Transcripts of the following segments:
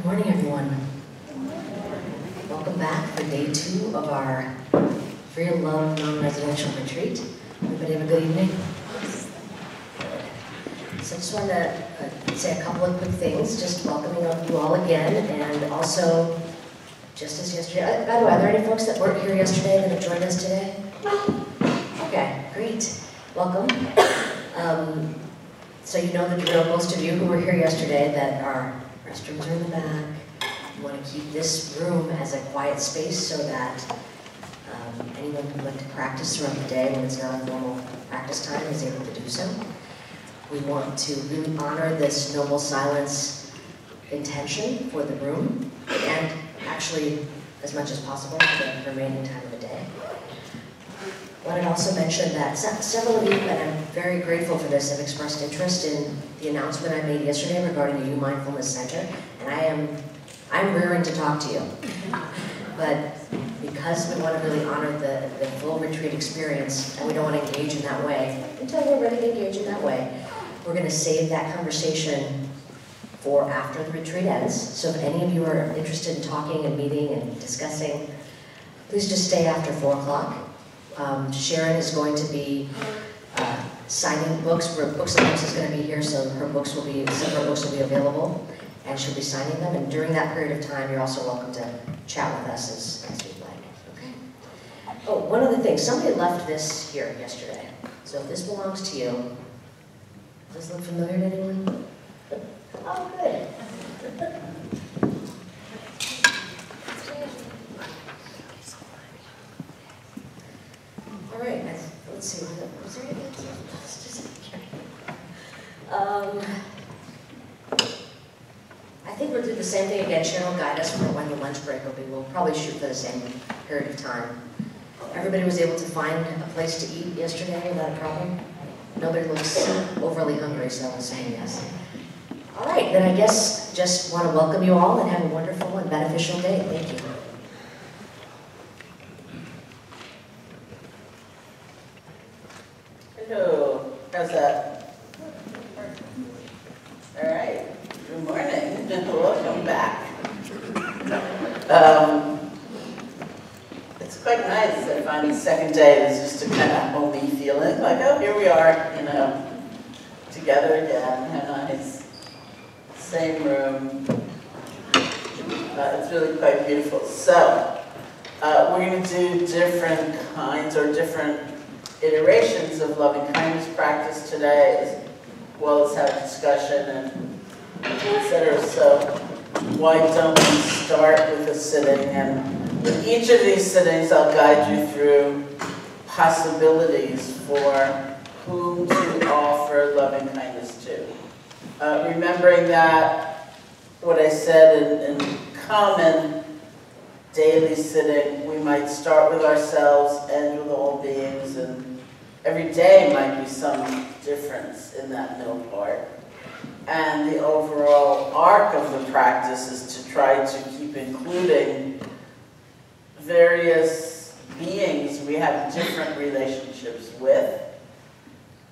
Good morning, everyone. Welcome back for day 2 of our Free of Love non-residential retreat. Everybody have a good evening? So I just wanted to say a couple of quick things, just welcoming you all again, and also, just as yesterday, by the way, are there any folks that weren't here yesterday that have joined us today? Okay, great. Welcome. So you know the drill, most of you who were here yesterday, that our restrooms are in the back. We want to keep this room as a quiet space so that anyone who would like to practice throughout the day when it's not a formal practice time is able to do so. We want to really honor this noble silence intention for the room, and actually as much as possible for the remaining time of the day. I wanted to also mention that several of you, and I'm very grateful for this, have expressed interest in the announcement I made yesterday regarding the U Mindfulness Center, and I'm raring to talk to you. But because we want to really honor the full retreat experience, and we don't want to engage in that way, until we're ready to engage in that way, we're going to save that conversation for after the retreat ends. So if any of you are interested in talking and meeting and discussing, please just stay after 4 o'clock. Sharon is going to be signing books. Books and Books is going to be here, so some of her books will be available, and she'll be signing them. And during that period of time, you're also welcome to chat with us as you'd like. Okay. Oh, one other thing. Somebody left this here yesterday, so if this belongs to you, does this look familiar to anyone? Oh, good. All right, let's see. Was there anything else? I think we'll do the same thing again. Sharon will guide us for when the lunch break will be. We'll probably shoot for the same period of time. Everybody was able to find a place to eat yesterday without a problem? Nobody looks overly hungry, so I'm saying yes. All right, then I guess just want to welcome you all and have a wonderful and beneficial day. Thank you. Hello, how's that? All right, good morning, welcome back. It's quite nice. I find the second day is just a kind of homey feeling, like, oh, here we are, you know, together again, how nice. Same room. It's really quite beautiful. So, we're going to do different kinds or different iterations of loving kindness practice today, as well as have a discussion and etc. So why don't we start with a sitting, and with each of these sittings I'll guide you through possibilities for whom to offer loving kindness to. Remembering that what I said in common daily sitting, we might start with ourselves, end with all beings, and every day might be some difference in that middle part. And the overall arc of the practice is to try to keep including various beings we have different relationships with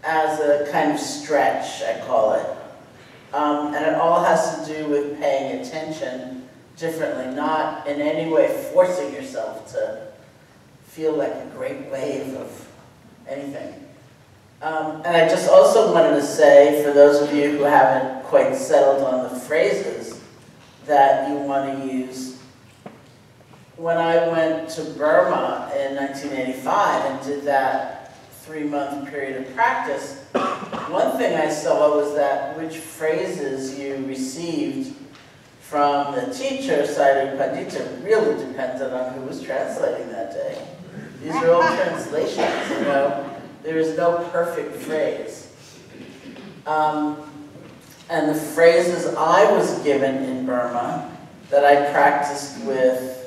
as a kind of stretch, I call it. And it all has to do with paying attention differently, not in any way forcing yourself to feel like a great wave of anything. And I just also wanted to say, for those of you who haven't quite settled on the phrases that you want to use, when I went to Burma in 1985 and did that 3-month period of practice, one thing I saw was that which phrases you received from the teacher, Sayadaw Pandita, really depended on who was translating that day. These are all translations, you know. There is no perfect phrase. And the phrases I was given in Burma that I practiced with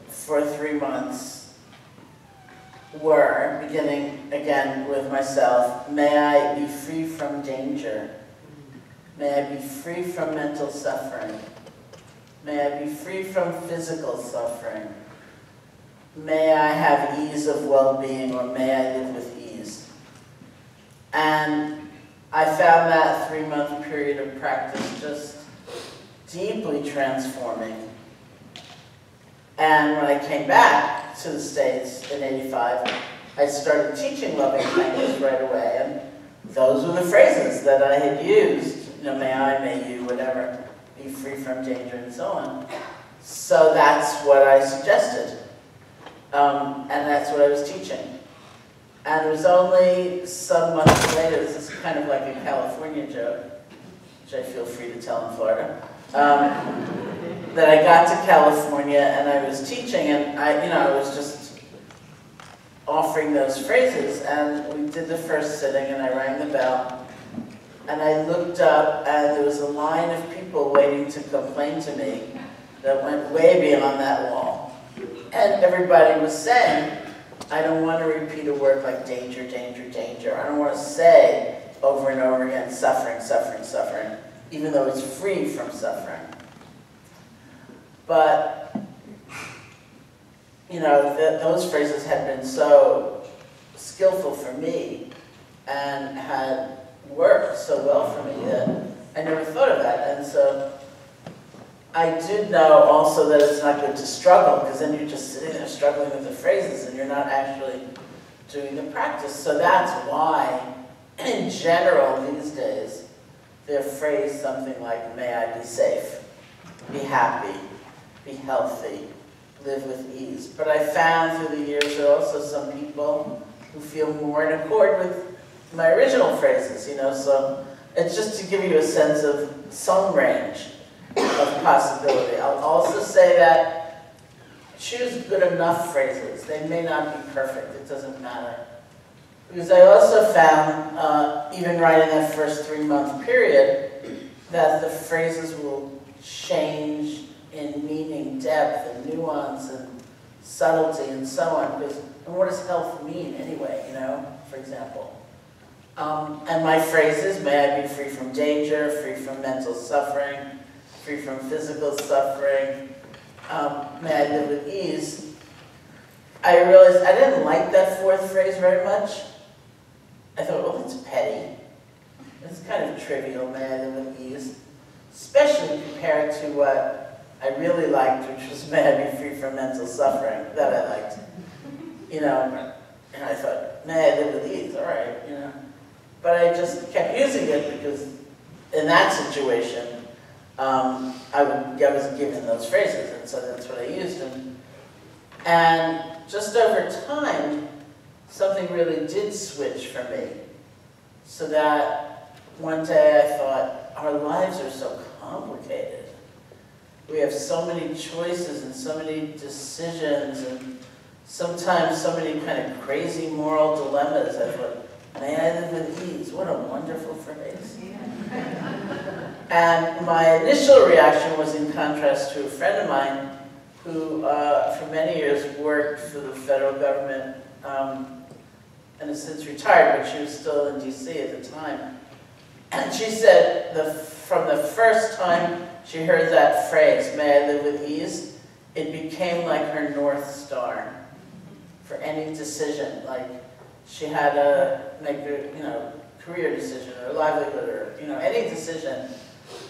for 3 months were, beginning again with myself, may I be free from danger. May I be free from mental suffering. May I be free from physical suffering. May I have ease of well-being, or may I live with ease. And I found that 3-month period of practice just deeply transforming. And when I came back to the States in '85, I started teaching loving kindness right away, and those were the phrases that I had used. You know, may I, may you, whatever, be free from danger, and so on. So that's what I suggested, and that's what I was teaching. And it was only some months later, this is kind of like a California joke, which I feel free to tell in Florida, that I got to California and I was teaching, and I was just offering those phrases, and we did the first sitting, and I rang the bell, and I looked up, and there was a line of people waiting to complain to me that went way beyond that wall. And everybody was saying, I don't want to repeat a word like danger, danger, danger. I don't want to say over and over again, suffering, suffering, suffering, even though it's free from suffering. But, you know, those phrases had been so skillful for me and had worked so well for me that I never thought of that. And so I did know also that it's not good to struggle, because then you're just sitting there struggling with the phrases and you're not actually doing the practice. So that's why, in general, these days, they're phrased something like, may I be safe, be happy, be healthy, live with ease. But I found through the years there are also some people who feel more in accord with my original phrases, you know, so it's just to give you a sense of some range of possibility. I'll also say that choose good enough phrases. They may not be perfect, it doesn't matter. Because I also found, even right in that first 3-month period, that the phrases will change in meaning, depth, and nuance, and subtlety, and so on. Because, and what does health mean anyway, you know, for example? And my phrases, may I be free from danger, free from mental suffering, free from physical suffering, may I live with ease. I realized I didn't like that fourth phrase very much. I thought, well, it's petty. It's kind of trivial, may I live with ease. Especially compared to what I really liked, which was may I be free from mental suffering, that I liked. You know, and I thought, may I live with ease, all right, you know. But I just kept using it because in that situation, I was given those phrases, and so that's what I used them. And just over time, something really did switch for me. So that one day I thought, our lives are so complicated. We have so many choices and so many decisions and sometimes so many kind of crazy moral dilemmas. I thought, may I live with ease? What a wonderful phrase. And my initial reaction was in contrast to a friend of mine who, for many years, worked for the federal government and has since retired, but she was still in DC at the time. And she said from the first time she heard that phrase, may I live with ease, it became like her North Star for any decision. Like she had to make a career decision or livelihood or any decision.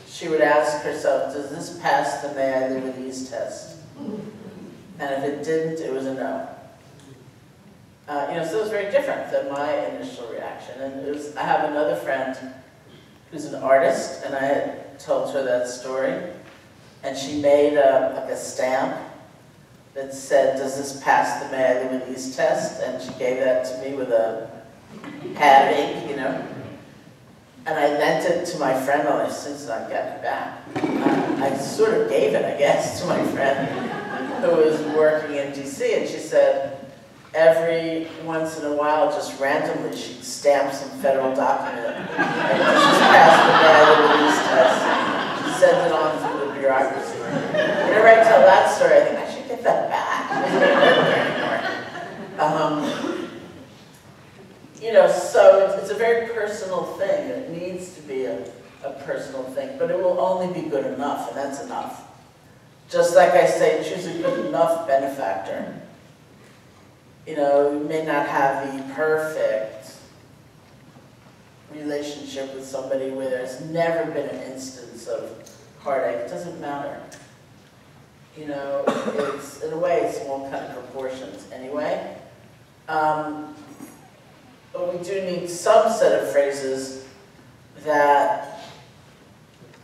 She would ask herself, does this pass the may I live with ease test? And if it didn't, it was a no. So it was very different than my initial reaction. And I have another friend who's an artist, and I had told her that story. And she made like a stamp that said, does this pass the may I live with ease test? And she gave that to me with a pad of ink, And I lent it to my friend when I since I got it back. I sort of gave it, I guess, to my friend who was working in DC, and she said every once in a while, just randomly, she'd stamp some federal document and just pass the may I live with ease test. She sends it on through the bureaucracy. Whenever I tell that story, I think I should get that back. It doesn't work there anymore. So it's a very personal thing. It needs to be a personal thing, but it will only be good enough, and that's enough. Just like I say, choose a good enough benefactor. You may not have the perfect relationship with somebody where there's never been an instance of heartache, it doesn't matter. You know, it's, in a way, it's all kind of proportions anyway. But we do need some set of phrases that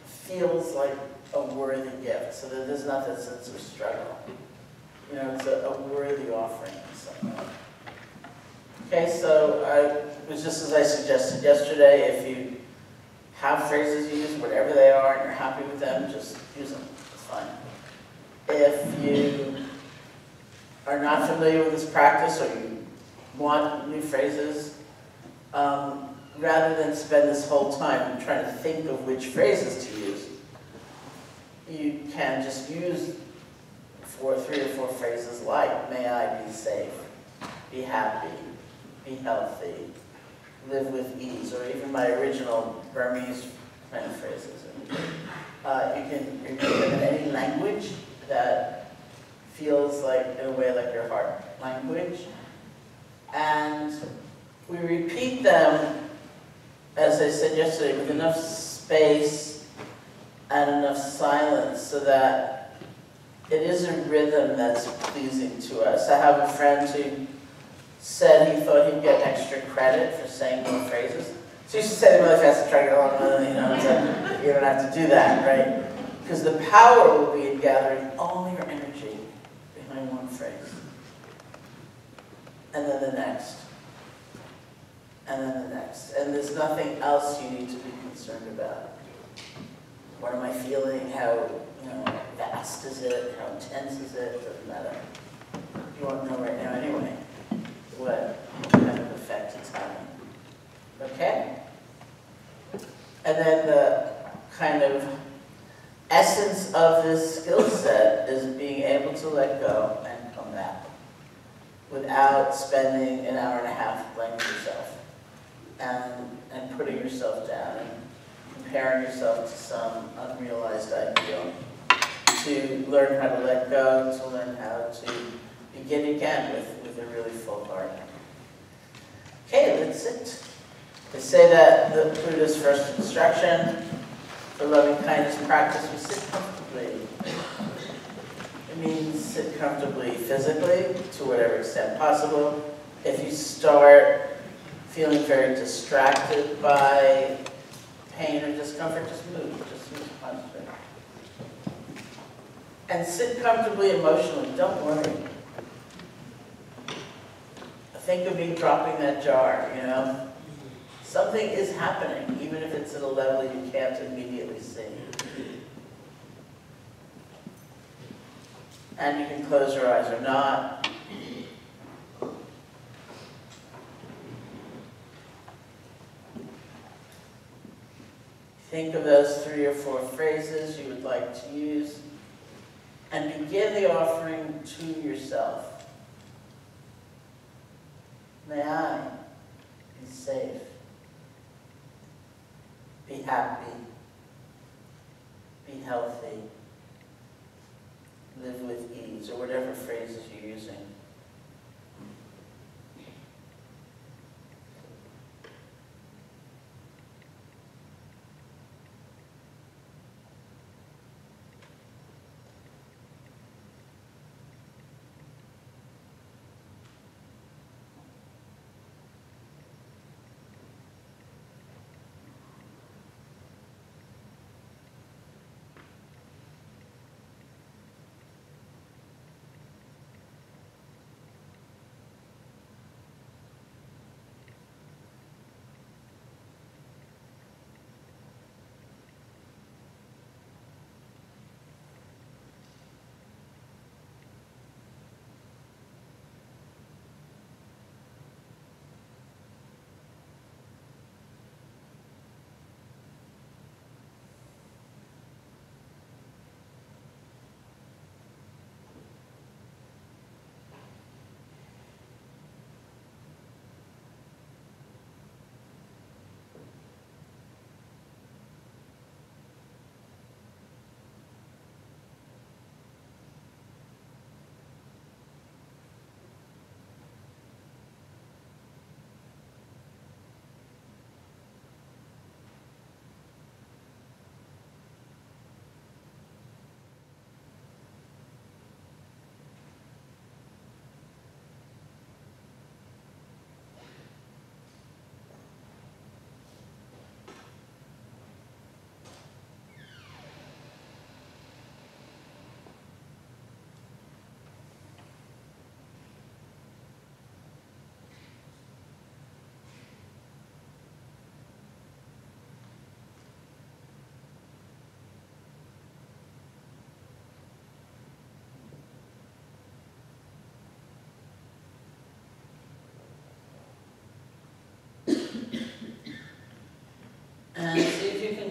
feels like a worthy gift, so that there's not that sense of struggle. You know, it's a worthy offering in some way. Okay, so it was just as I suggested yesterday, if you have phrases you use, whatever they are, and you're happy with them, just use them. It's fine. If you are not familiar with this practice, or you want new phrases, rather than spend this whole time trying to think of which phrases to use, you can just use 3 or 4 phrases like, may I be safe, be happy, be healthy, live with ease, or even my original Burmese kind of phrases. You can repeat them in any language that feels like, in a way, like your heart language. And we repeat them, as I said yesterday, with enough space and enough silence so that it is a rhythm that's pleasing to us. I have a friend who said he thought he'd get extra credit for saying more phrases. So you should say them really fast and try to get along, you know, it's like, you don't have to do that, right? Because the power will be in gathering all your energy behind one phrase. And then the next. And then the next. And there's nothing else you need to be concerned about. What am I feeling? How, you know, vast is it? How intense is it? Doesn't matter. You won't know right now anyway what kind of effect it's having. Okay? And then the kind of essence of this skill set is being able to let go and come back without spending an hour and a half blaming yourself and putting yourself down and comparing yourself to some unrealized ideal. To learn how to let go, to learn how to begin again with a really full heart. Okay, that's it. They say that the Buddha's first instruction for loving kindness practice was sit comfortably. It means sit comfortably physically, to whatever extent possible. If you start feeling very distracted by pain or discomfort, just move constantly. And sit comfortably emotionally, don't worry. Think of me dropping that jar, you know? Something is happening, even if it's at a level you can't immediately see. And you can close your eyes or not. Think of those 3 or 4 phrases you would like to use, and begin the offering to yourself. May I be safe, be happy, be healthy, live with ease, or whatever phrases you're using.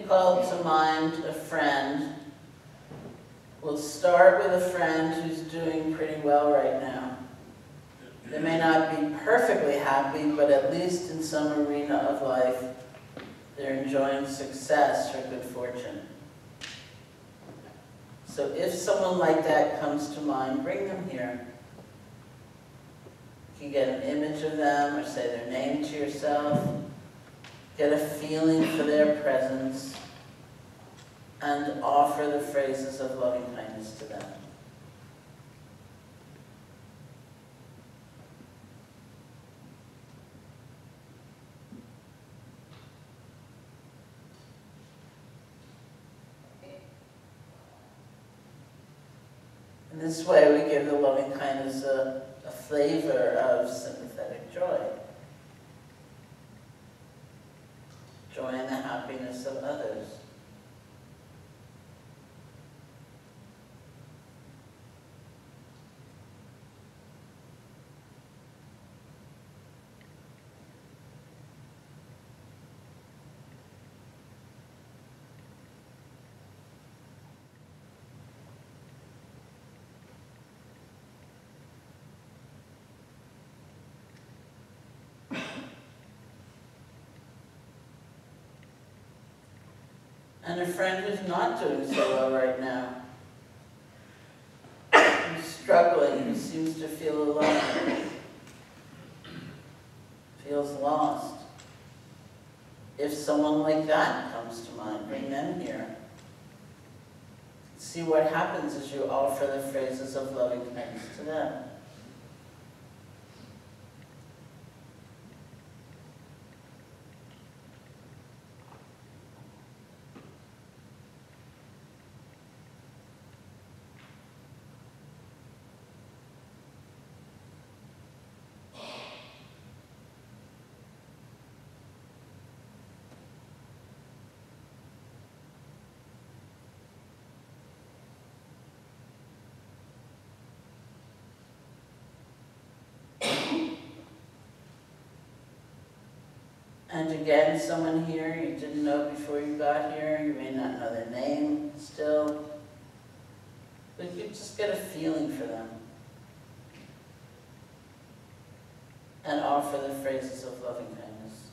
call to mind a friend, we'll start with a friend who's doing pretty well right now. They may not be perfectly happy, but at least in some arena of life, they're enjoying success or good fortune. So if someone like that comes to mind, bring them here. You can get an image of them or say their name to yourself. Get a feeling for their presence and offer the phrases of loving kindness to them. In this way, we give the loving kindness a flavor of sympathetic joy. Joy in the happiness of others. And a friend who's not doing so well right now, who's struggling, who seems to feel alone, feels lost. If someone like that comes to mind, bring them here. See what happens as you offer the phrases of loving kindness to them. And again, someone here you didn't know before you got here, you may not know their name still, but you just get a feeling for them. And offer the phrases of loving kindness.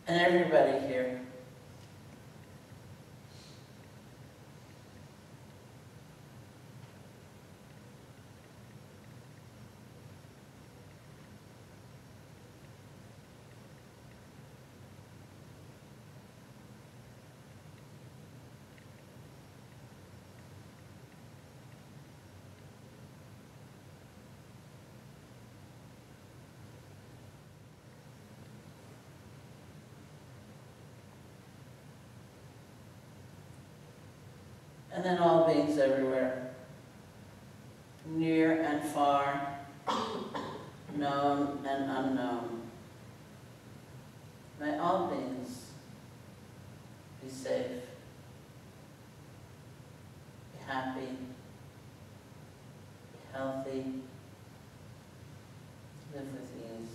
And everybody here. And then all beings everywhere, near and far, known and unknown. May all beings be safe, be happy, be healthy, live with ease.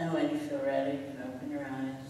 And when you feel ready, you can open your eyes.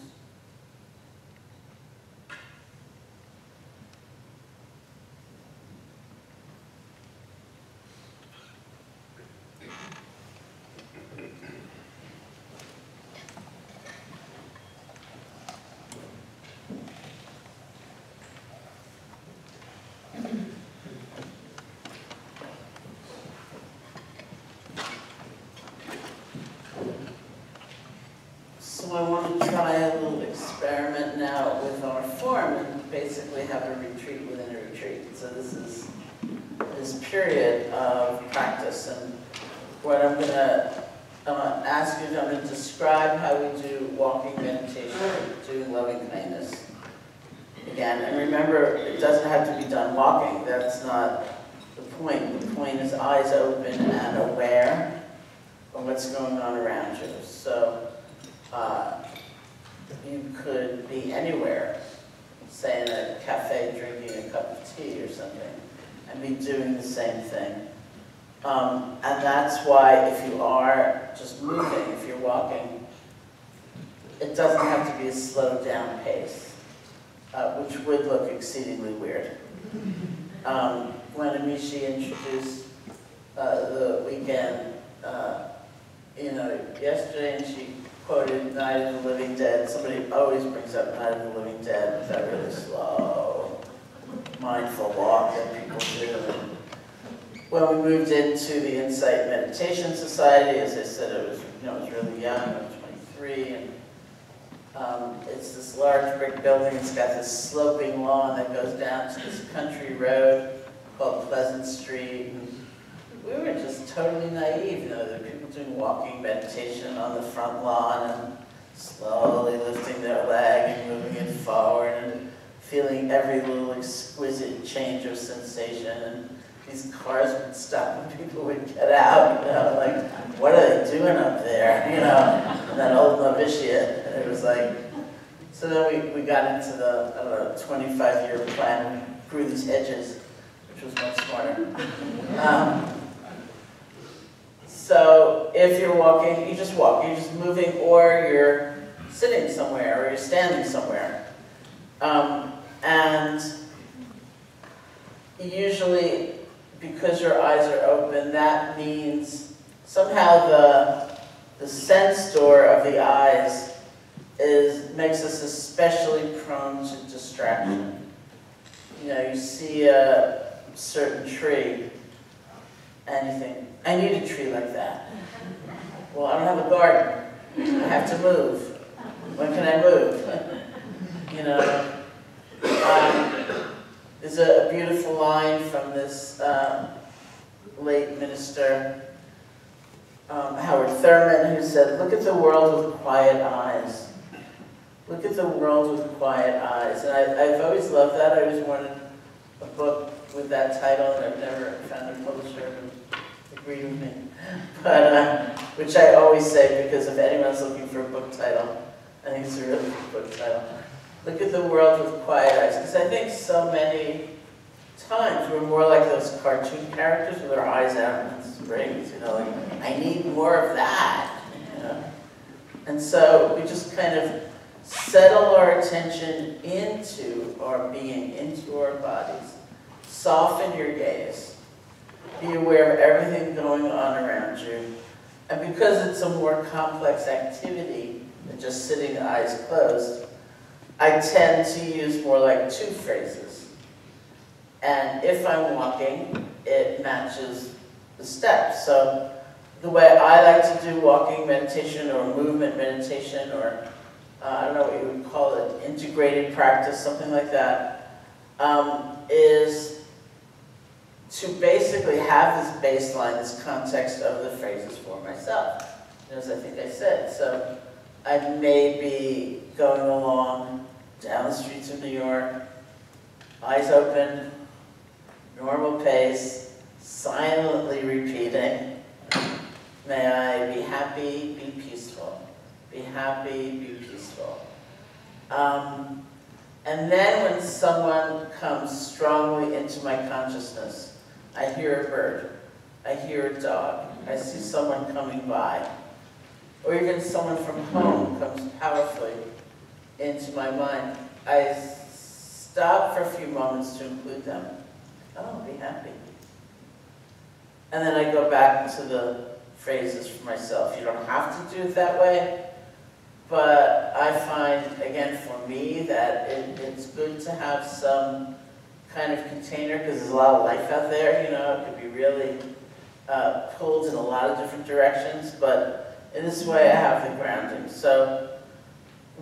So this is this period of practice, and what I'm gonna ask you to, I'm gonna describe how we do walking meditation, doing loving kindness. Again, and remember, it doesn't have to be done walking. That's not the point. The point is eyes open and aware of what's going on around you. So you could be anywhere, say in a cafe drinking a cup of tea or something, and be doing the same thing. And that's why if you are just moving, if you're walking, it doesn't have to be a slowed down pace, which would look exceedingly weird. When Amishi introduced the weekend, yesterday, and she quoted Night of the Living Dead. Somebody always brings up Night of the Living Dead, that really slow, mindful walk that people do. And when we moved into the Insight Meditation Society, as I said, I was really young. I was 23, and it's this large brick building. It's got this sloping lawn that goes down to this country road called Pleasant Street. And we were just totally naive. There were people doing walking meditation on the front lawn and slowly lifting their leg and moving it forward and feeling every little exquisite change of sensation. And these cars would stop and people would get out, like, what are they doing up there? And that old novitiate. And it was like, so then we got into the, 25-year plan. We grew these hedges, which was much smarter. So if you're walking, you just walk. You're just moving, or you're sitting somewhere, or you're standing somewhere. And usually, because your eyes are open, that means somehow the sense door of the eyes makes us especially prone to distraction. You see a certain tree, and you think, I need a tree like that. Well, I don't have a garden. I have to move. When can I move? There's a beautiful line from this late minister, Howard Thurman, who said, look at the world with quiet eyes. Look at the world with quiet eyes. And I've always loved that. I always wanted a book with that title, and I've never found a publisher who agreed with me. But, which I always say, because if anyone's looking for a book title, I think it's a really good book title. Look at the world with quiet eyes. Because I think so many times we're more like those cartoon characters with our eyes out in springs, like, I need more of that, And so we just kind of settle our attention into our being, into our bodies. Soften your gaze. Be aware of everything going on around you. And because it's a more complex activity than just sitting eyes closed, I tend to use more like 2 phrases. And if I'm walking, it matches the steps. So the way I like to do walking meditation or movement meditation, or I don't know what you would call it, integrated practice, something like that, is to basically have this baseline, this context of the phrases for myself, as I think I said. So I may be going along down the streets of New York, eyes open, normal pace, silently repeating, may I be happy, be peaceful. Be happy, be peaceful. And then when someone comes strongly into my consciousness, I hear a bird, I hear a dog, I see someone coming by, or even someone from home comes powerfully into my mind, I stop for a few moments to include them. Oh, be happy. And then I go back to the phrases for myself. You don't have to do it that way, but I find, again, for me, that it's good to have some kind of container, because there's a lot of life out there, it could be really pulled in a lot of different directions, but in this way I have the grounding. So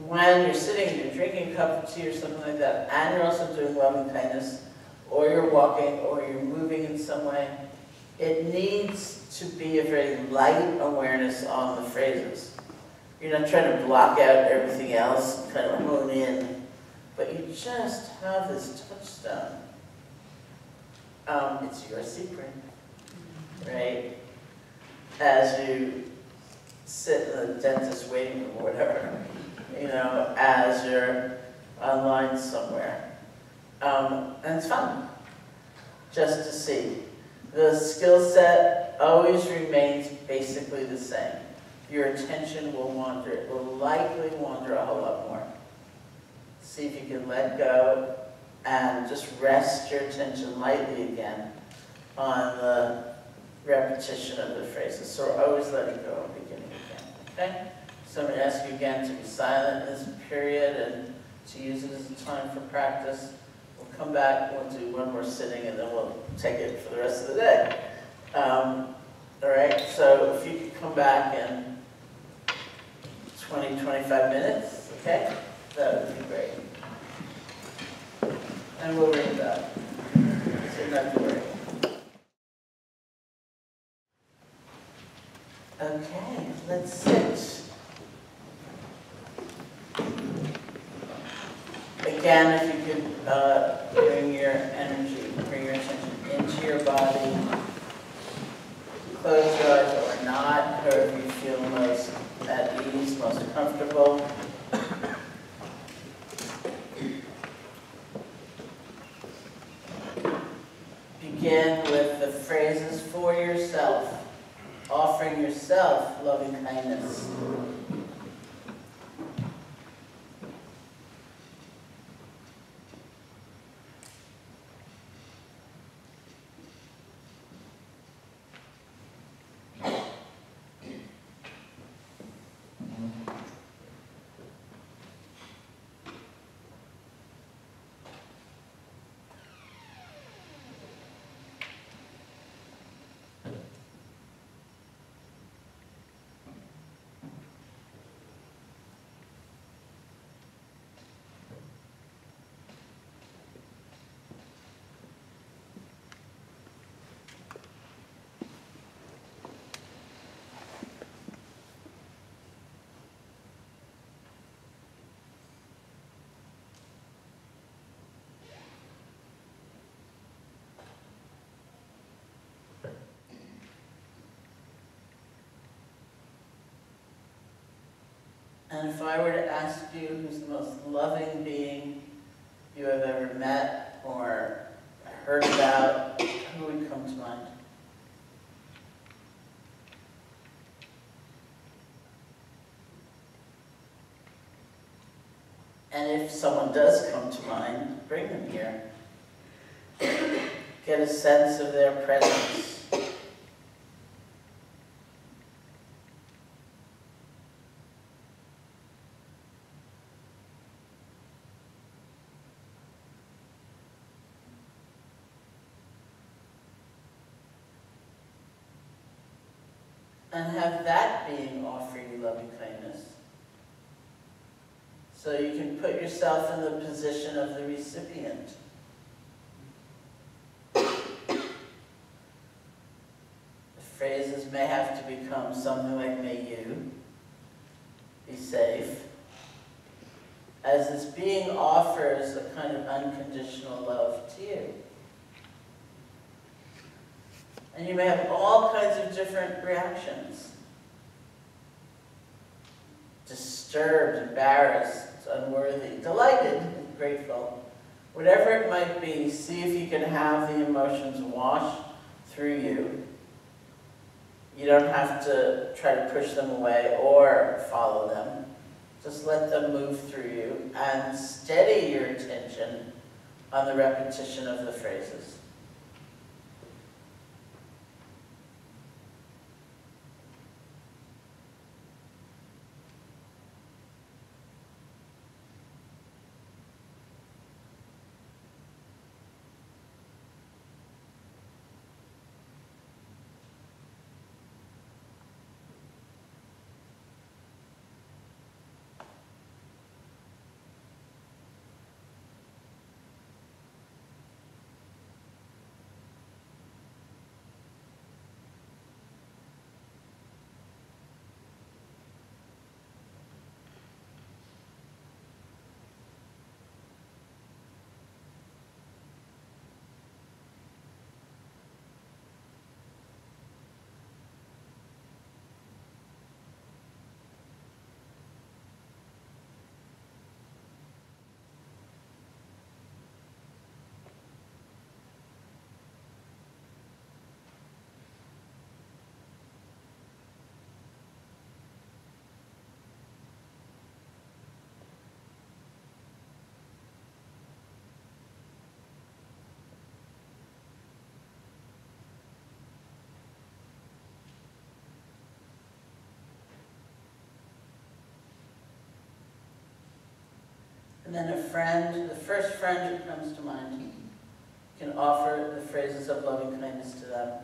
when you're sitting and you're drinking a cup of tea or something like that, and you're also doing loving kindness, or you're walking, or you're moving in some way, it needs to be a very light awareness on the phrases. You're not trying to block out everything else, kind of hone in, but you just have this touchstone. It's your secret, right? As you sit in the dentist waiting room or whatever, as you're online somewhere. And it's fun, just to see. The skill set always remains basically the same. Your attention will wander. It will likely wander a whole lot more. See if you can let go and just rest your attention lightly again on the repetition of the phrases. So we're always letting go and beginning again. Okay? So I'm going to ask you again to be silent in this period and to use it as a time for practice. We'll come back, we'll do one more sitting, and then we'll take it for the rest of the day. All right, so if you could come back in 20, 25 minutes, okay? That would be great. And we'll ring it up. So not to worry. Okay, let's sit. Again, if you could bring your energy, bring your attention into your body. Close your eyes or not, however you feel most at ease, most comfortable. Begin with the phrases for yourself, offering yourself loving kindness. And if I were to ask you who's the most loving being you have ever met or heard about, who would come to mind? And if someone does come to mind, bring them here. Get a sense of their presence. And have that being offer you loving kindness. So you can put yourself in the position of the recipient. The phrases may have to become something like, may you be safe, as this being offers a kind of unconditional love to you. And you may have all kinds of different reactions. Disturbed, embarrassed, unworthy, delighted, grateful. Whatever it might be, see if you can have the emotions wash through you. You don't have to try to push them away or follow them. Just let them move through you and steady your attention on the repetition of the phrases. And then a friend, the first friend who comes to mind, can offer the phrases of loving kindness to them.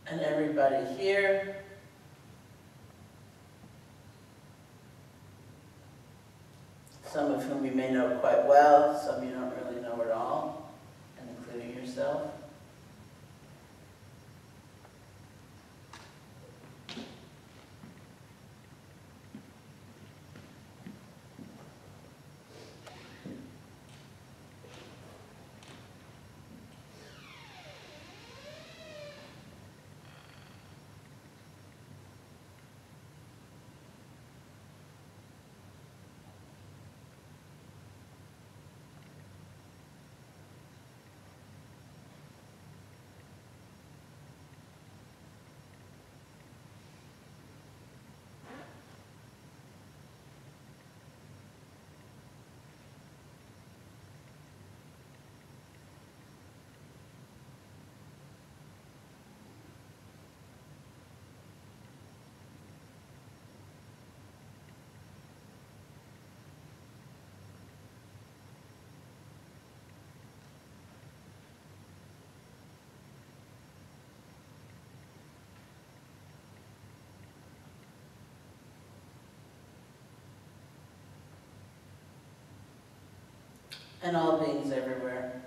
And everybody here, some of whom you may know quite well, some you don't really know at all, and including yourself. And all beings everywhere.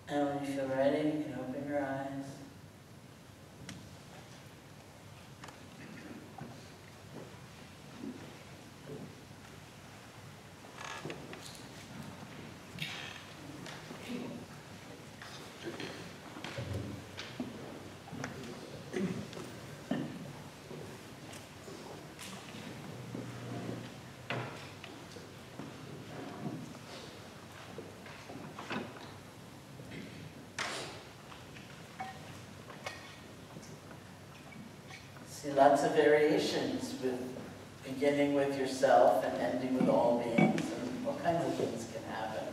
And when you feel ready, you can open your eyes. See lots of variations, with beginning with yourself and ending with all beings, and all kinds of things can happen.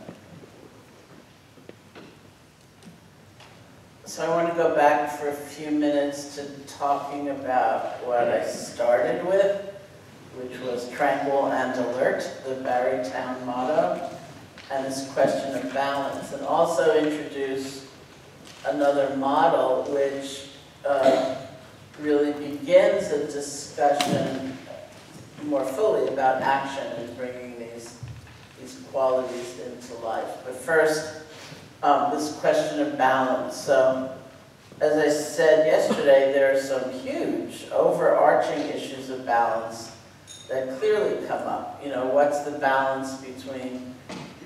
So I want to go back for a few minutes to talking about what I started with, which was tranquil and alert, the Barrytown motto, and this question of balance, and also introduce another model which really begins a discussion more fully about action and bringing these qualities into life. But first, this question of balance. So, as I said yesterday, there are some huge overarching issues of balance that clearly come up. You know, what's the balance between,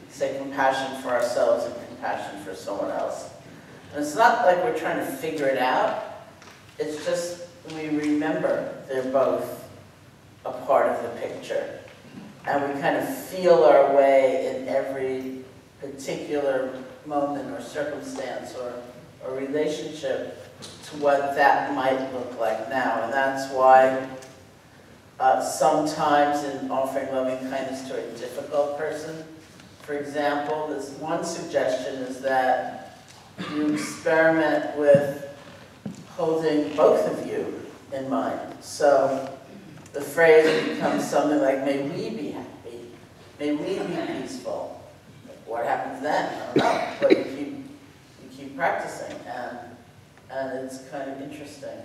say, compassion for ourselves and compassion for someone else? And it's not like we're trying to figure it out. It's just we remember they're both a part of the picture. And we kind of feel our way in every particular moment or circumstance or relationship to what that might look like now. And that's why sometimes in offering loving kindness to a difficult person, for example, this one suggestion is that you experiment with holding both of you in mind. So the phrase becomes something like, may we be happy, may we be peaceful. What happens then? I don't know, but you keep practicing, and it's kind of interesting.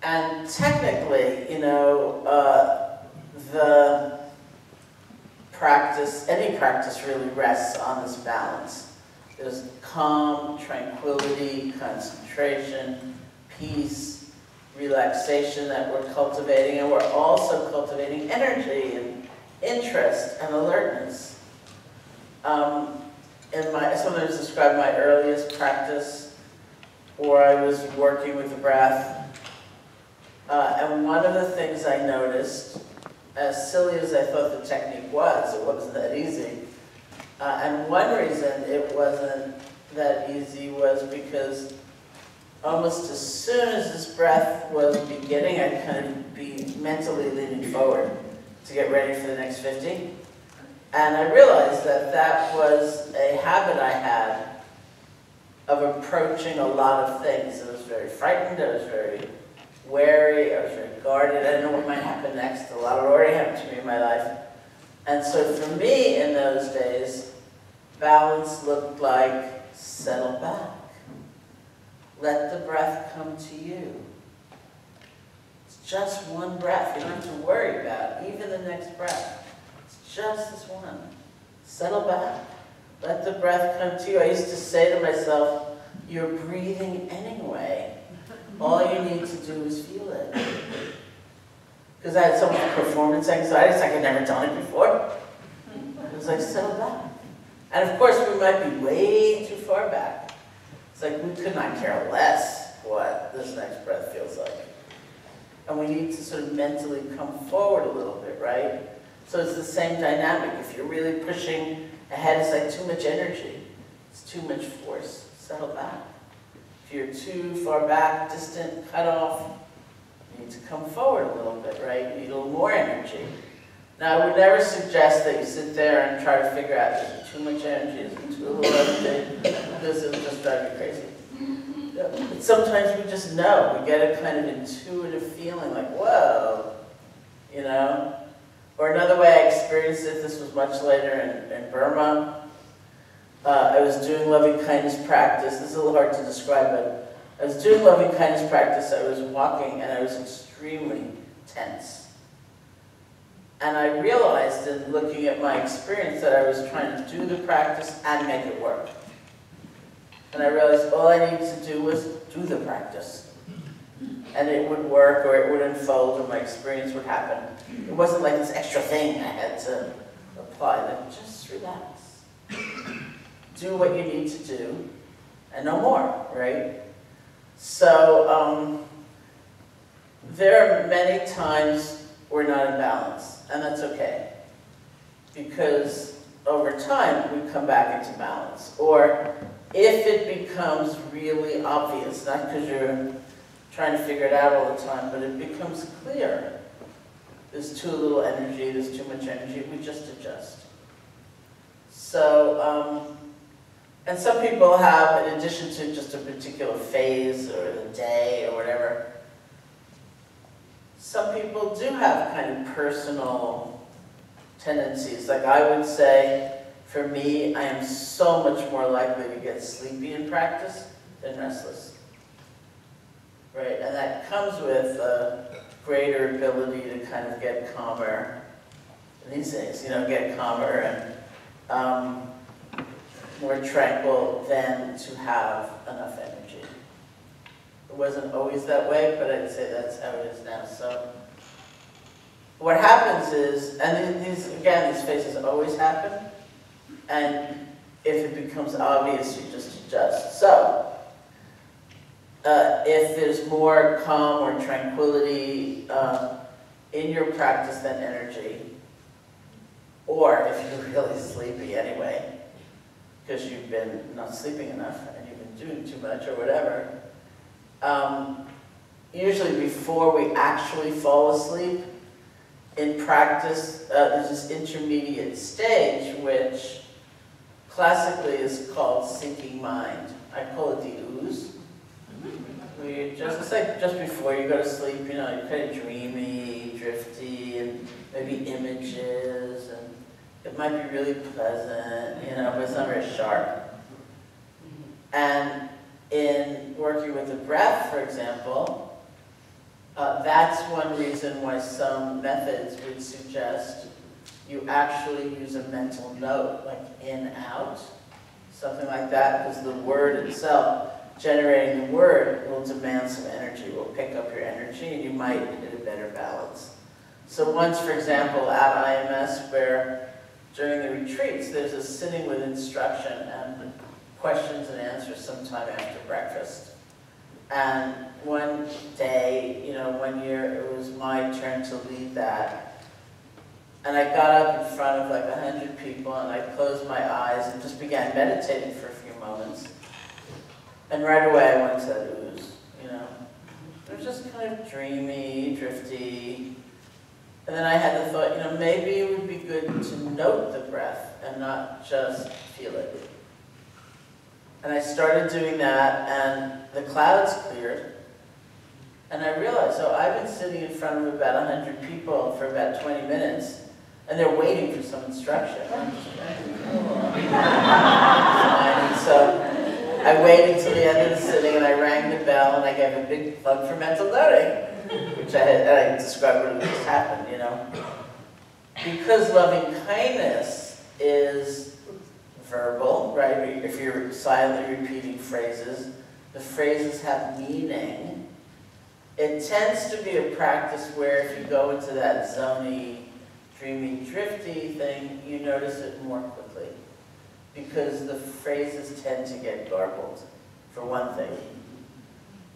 And technically, you know, the practice, any practice really rests on this balance. There's calm, tranquility, concentration, peace, relaxation that we're cultivating, and we're also cultivating energy and interest and alertness. I sometimes describe my earliest practice, where I was working with the breath, and one of the things I noticed, as silly as I thought the technique was, it wasn't that easy. And one reason it wasn't that easy was because almost as soon as this breath was beginning, I'd kind of be mentally leaning forward to get ready for the next 50. And I realized that that was a habit I had of approaching a lot of things. I was very frightened, I was very wary, I was very guarded, I didn't know what might happen next. A lot had already happened to me in my life. And so for me in those days, balance looked like settle back. Let the breath come to you. It's just one breath. You don't have to worry about even the next breath. It's just this one. Settle back. Let the breath come to you. I used to say to myself, you're breathing anyway. All you need to do is feel it. Because I had so much performance anxiety, it's like I'd never done it before. It was like, settle back. And of course, we might be way too far back. It's like we could not care less what this next breath feels like. And we need to sort of mentally come forward a little bit, right? So it's the same dynamic. If you're really pushing ahead, it's like too much energy. It's too much force. Settle back. If you're too far back, distant, cut off, you need to come forward a little bit, right? You need a little more energy. Now, I would never suggest that you sit there and try to figure out, is it too much energy, is it too little energy? This will just drive you crazy. But sometimes we just know. We get a kind of intuitive feeling like, whoa, you know? Or another way I experienced it, this was much later in Burma. I was doing loving kindness practice. This is a little hard to describe, but I was doing loving kindness practice. I was walking, and I was extremely tense. And I realized in looking at my experience that I was trying to do the practice and make it work. And I realized all I needed to do was do the practice. And it would work, or it would unfold, or my experience would happen. It wasn't like this extra thing I had to apply. Like, just relax. Do what you need to do, and no more, right? So, there are many times we're not in balance, and that's okay. Because over time, we come back into balance. Or if it becomes really obvious, not because you're trying to figure it out all the time, but it becomes clear. There's too little energy, there's too much energy, we just adjust. So, and some people have, in addition to just a particular phase or the day or whatever, some people do have kind of personal tendencies. Like I would say, for me, I am so much more likely to get sleepy in practice than restless. Right? And that comes with a greater ability to kind of get calmer these days, you know, get calmer and more tranquil than to have enough energy. It wasn't always that way, but I'd say that's how it is now. So what happens is, and these phases always happen, and if it becomes obvious, you just adjust. So if there's more calm or tranquility in your practice than energy, or if you're really sleepy anyway, because you've been not sleeping enough and you've been doing too much or whatever, usually before we actually fall asleep, in practice, there's this intermediate stage which classically is called sinking mind. I call it the ooze. It's like just before you go to sleep, you know, you're kind of dreamy, drifty, and maybe images, and it might be really pleasant, you know, but it's not very sharp. And in working with the breath, for example, that's one reason why some methods would suggest you actually use a mental note, like in, out, something like that, because the word itself, generating the word, will demand some energy, will pick up your energy, and you might hit a better balance. So once, for example, at IMS, where during the retreats, there's a sitting with instruction and questions and answers sometime after breakfast. And one day, you know, one year, it was my turn to lead that. And I got up in front of like 100 people, and I closed my eyes and just began meditating for a few moments. And right away I went to that ooze, you know. It was just kind of dreamy, drifty. And then I had the thought, you know, maybe it would be good to note the breath and not just feel it. And I started doing that, and the clouds cleared. And I realized, so I've been sitting in front of about 100 people for about 20 minutes, and they're waiting for some instruction. I'm just and so I waited till the end of the sitting, and I rang the bell, and I gave a big plug for mental noting, which I described what just happened, you know. Because loving kindness is verbal, right? If you're silently repeating phrases, the phrases have meaning. It tends to be a practice where if you go into that zony, dreamy, drifty thing, you notice it more quickly. Because the phrases tend to get garbled, for one thing.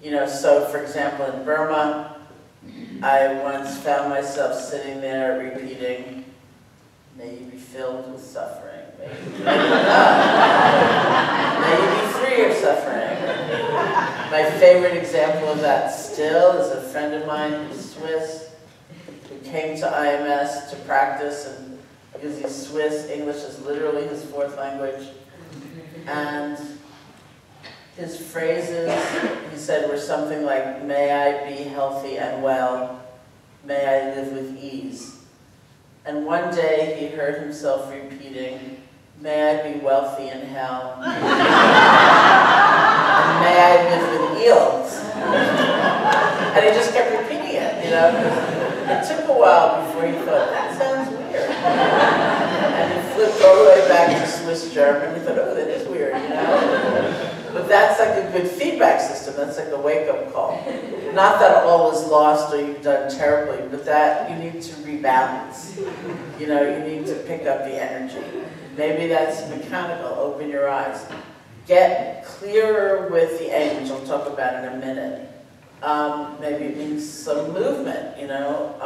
You know, so for example, in Burma, I once found myself sitting there repeating, "May you be filled with suffering. May you not. May you be free of suffering." My favorite example of that still is a friend of mine who's Swiss, who came to IMS to practice, and because he's Swiss, English is literally his fourth language. And his phrases, he said, were something like, "May I be healthy and well. May I live with ease." And one day he heard himself repeating, "May I be wealthy in hell. And may I live with eels." And he just kept repeating it, you know. It took a while before he thought, that sounds weird. And he flipped all the way back to Swiss German. He thought, oh, that is weird, you know. But that's like a good feedback system. That's like a wake-up call. Not that all is lost or you've done terribly, but that you need to rebalance. You know, you need to pick up the energy. Maybe that's mechanical. Open your eyes. Get clearer with the aim, which I'll talk about in a minute. Maybe it means some movement, you know,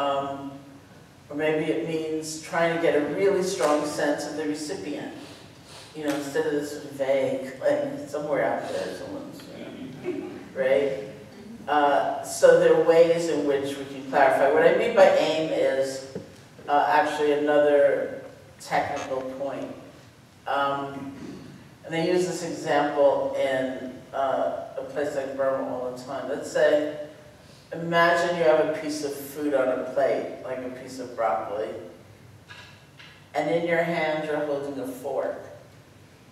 or maybe it means trying to get a really strong sense of the recipient, you know, instead of this vague, like somewhere out there, someone's, you know, right? So there are ways in which we can clarify. What I mean by aim is actually another technical point. And they use this example in a place like Burma all the time. Let's say, imagine you have a piece of food on a plate, like a piece of broccoli, and in your hand you're holding a fork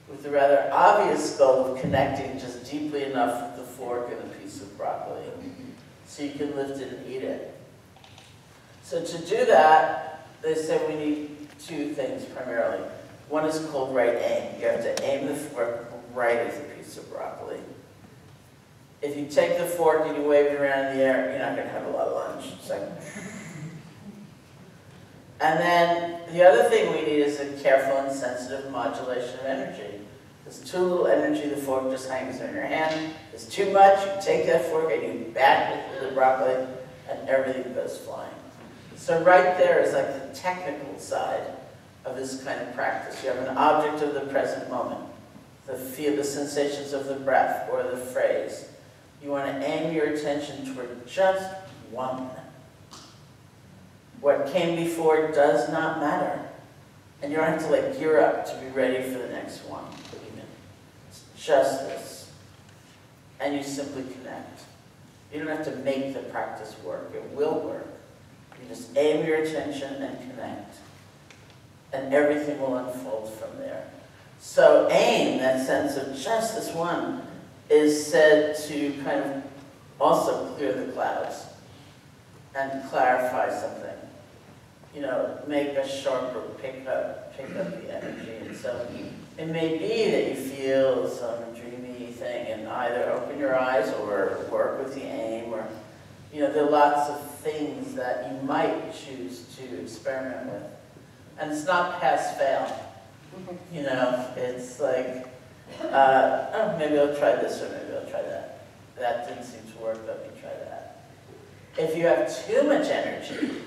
with the rather obvious goal of connecting just deeply enough with the fork and a piece of broccoli so you can lift it and eat it. So to do that, they say we need two things primarily. One is called right aim. You have to aim the fork right at the piece of broccoli. If you take the fork and you wave it around in the air, you're not going to have a lot of lunch. It's like... And then the other thing we need is a careful and sensitive modulation of energy. There's too little energy, the fork just hangs in your hand. There's too much, you take that fork and you back it to the broccoli, and everything goes flying. So right there is like the technical side of this kind of practice. You have an object of the present moment, the feel, the sensations of the breath or the phrase. You want to aim your attention toward just one. What came before does not matter. And you don't have to like gear up to be ready for the next one. It's just this. and you simply connect. You don't have to make the practice work. It will work. You just aim your attention and connect. And everything will unfold from there. So aim, that sense of just this one, is said to kind of also clear the clouds and clarify something. You know, make a sharper, pick up the energy. And so it may be that you feel some dreamy thing and either open your eyes or work with the aim, or, you know, there are lots of things that you might choose to experiment with. And it's not pass-fail. You know, it's like, oh, maybe I'll try this or maybe I'll try that. That didn't seem to work, let me try that. If you have too much energy,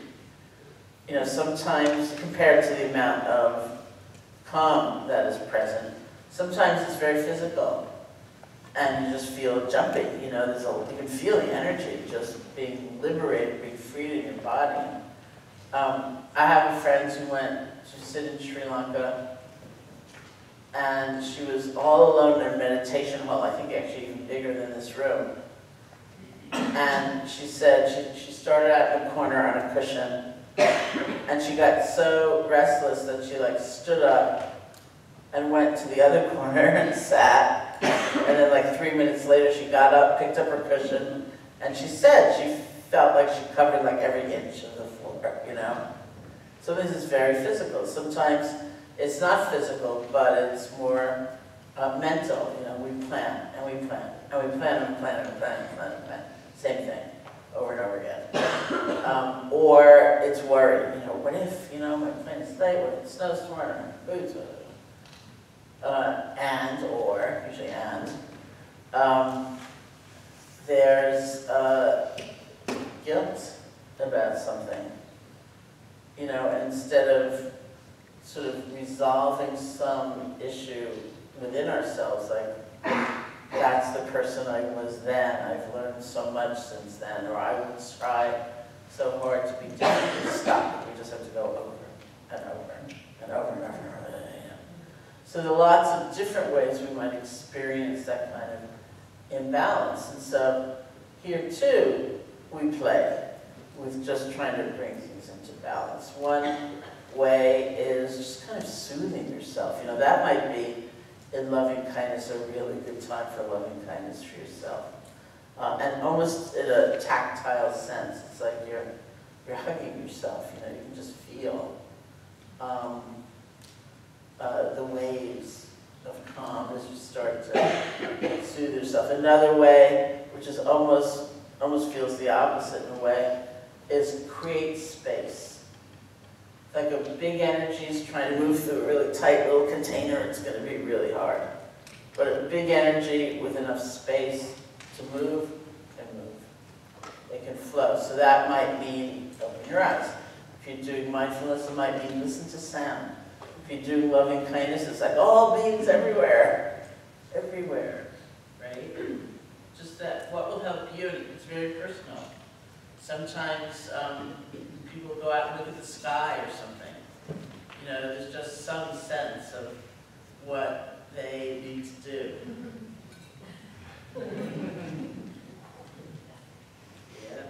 you know, sometimes compared to the amount of calm that is present, sometimes it's very physical. And you just feel jumpy, you know, you can feel the energy just being liberated, being freed in your body. I have a friend who went to sit in Sri Lanka, and she was all alone in her meditation hall, I think actually even bigger than this room. And she said she started out in a corner on a cushion, and she got so restless that she like stood up and went to the other corner and sat. And then like 3 minutes later she got up, picked up her cushion, and she said she felt like she covered like every inch of the floor, you know? So this is very physical. Sometimes it's not physical, but it's more mental. You know, we plan, and we plan, and we plan, and we plan, and we plan, and we plan, and we plan. Same thing, over and over again. Or it's worry. You know, what if, you know, my plane is late, what if it snows tomorrow, my boots, usually there's guilt about something. You know, instead of sort of resolving some issue within ourselves, like, that's the person I was then, I've learned so much since then, or I would try so hard to be different. We stop. We just have to go over and over and over and over. So there are lots of different ways we might experience that kind of imbalance. And so here too, we play with just trying to bring things into balance. One way is just kind of soothing yourself. You know, that might be, in loving kindness, a really good time for loving kindness for yourself. And almost in a tactile sense, it's like you're hugging yourself. You know, you can just feel the waves of calm as you start to soothe yourself. Another way, which is almost feels the opposite in a way, is create space. Like a big energy is trying to move through a really tight little container, it's going to be really hard. But a big energy with enough space to move can move. It can flow. So that might mean open your eyes. If you're doing mindfulness, it might mean listen to sound. If you're doing loving kindness, it's like all beings everywhere. Everywhere, right? Just that, what will help you, it's very personal. Sometimes people go out and look at the sky or something. You know, there's just some sense of what they need to do. Yeah.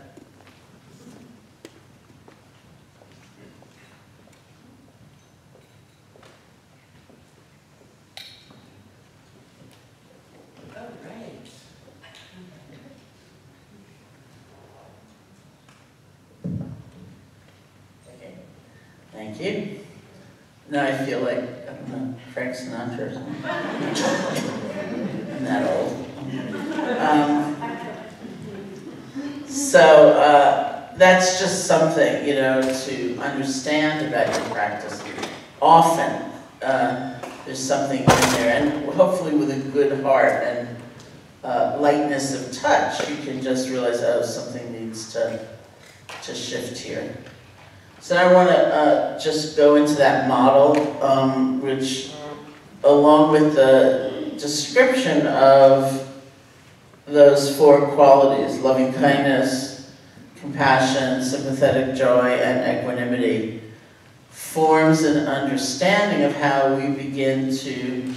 All right. Okay. Thank you. Now I feel like, I don't know, Frank Sinatra or something. I'm that old. That's just something, you know, to understand about your practice. Often, there's something in there, and hopefully with a good heart and lightness of touch, you can just realize, oh, something needs to shift here. So I want to just go into that model, which, along with the description of those four qualities, loving kindness, compassion, sympathetic joy, and equanimity, forms an understanding of how we begin to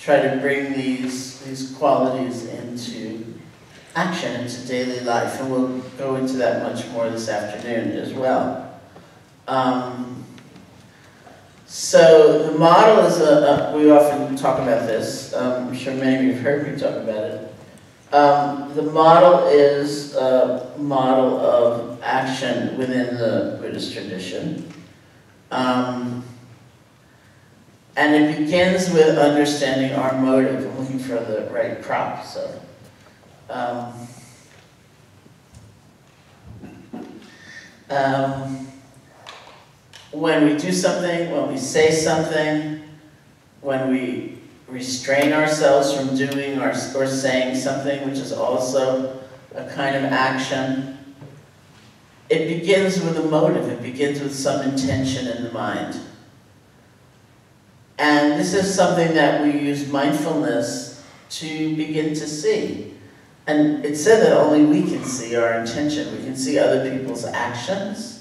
try to bring these qualities into action into daily life, and we'll go into that much more this afternoon as well. So the model is we often talk about this. I'm sure many of you have heard me talk about it. The model is a model of action within the Buddhist tradition. And it begins with understanding our motive. I'm looking for the right prop, so. When we do something, when we say something, when we restrain ourselves from doing or saying something, which is also a kind of action, it begins with a motive. It begins with some intention in the mind. And this is something that we use mindfulness to begin to see. And it's said that only we can see our intention. We can see other people's actions.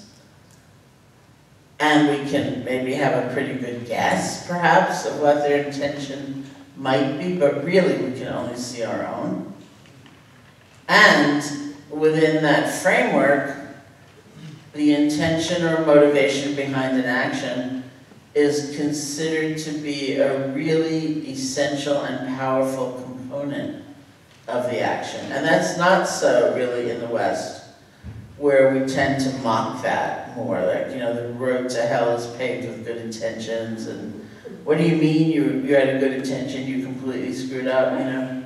And we can maybe have a pretty good guess, perhaps, of what their intention might be, but really we can only see our own. And within that framework, the intention or motivation behind an action is considered to be a really essential and powerful component of the action. And that's not so really in the West, where we tend to mock that more, like, you know, the road to hell is paved with good intentions, and what do you mean you had a good intention, you completely screwed up, you know?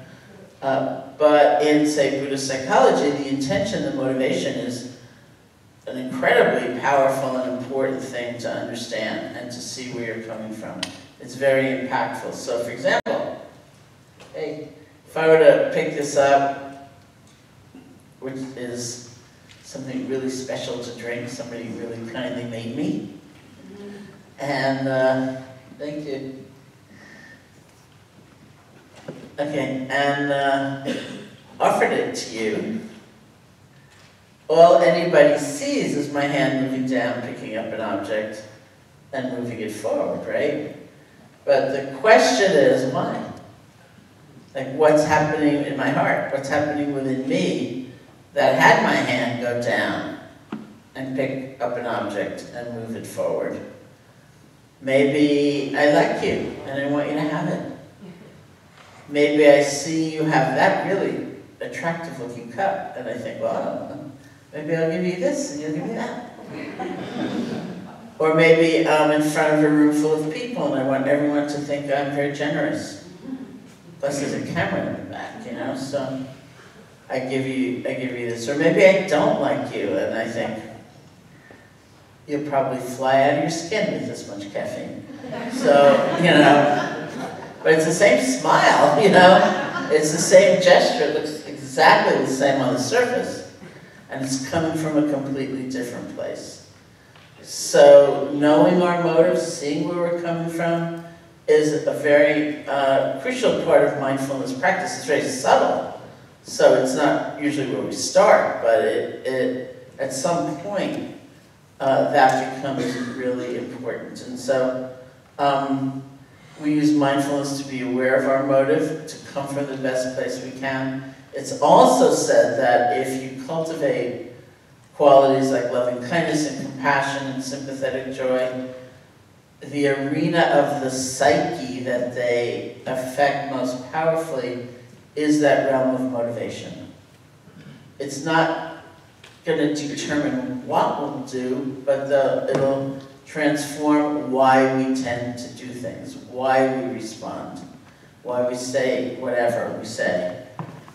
But in, say, Buddhist psychology, the intention, the motivation is an incredibly powerful and important thing to understand and to see where you're coming from. It's very impactful. So, for example, hey, if I were to pick this up, which is something really special to drink, somebody really kindly made me, and thank you. Okay, and offered it to you. All anybody sees is my hand moving down, picking up an object, and moving it forward, right? But the question is, why? Like, what's happening in my heart? What's happening within me that had my hand go down and pick up an object and move it forward? Maybe I like you and I want you to have it. Maybe I see you have that really attractive looking cup and I think, well, maybe I'll give you this and you'll give me that. Or maybe I'm in front of a room full of people and I want everyone to think I'm very generous. Plus there's a camera in the back, you know, so I give you this. Or maybe I don't like you and I think, you'll probably fly out of your skin with this much caffeine. So, you know, but it's the same smile, you know, it's the same gesture, it looks exactly the same on the surface, and it's coming from a completely different place. So knowing our motives, seeing where we're coming from, is a very crucial part of mindfulness practice. It's very subtle, so it's not usually where we start, but at some point, that becomes really important. And so we use mindfulness to be aware of our motive, to come from the best place we can. It's also said that if you cultivate qualities like loving kindness and compassion and sympathetic joy, the arena of the psyche that they affect most powerfully is that realm of motivation. It's not going to determine what we'll do, but it'll transform why we tend to do things, why we respond, why we say whatever we say,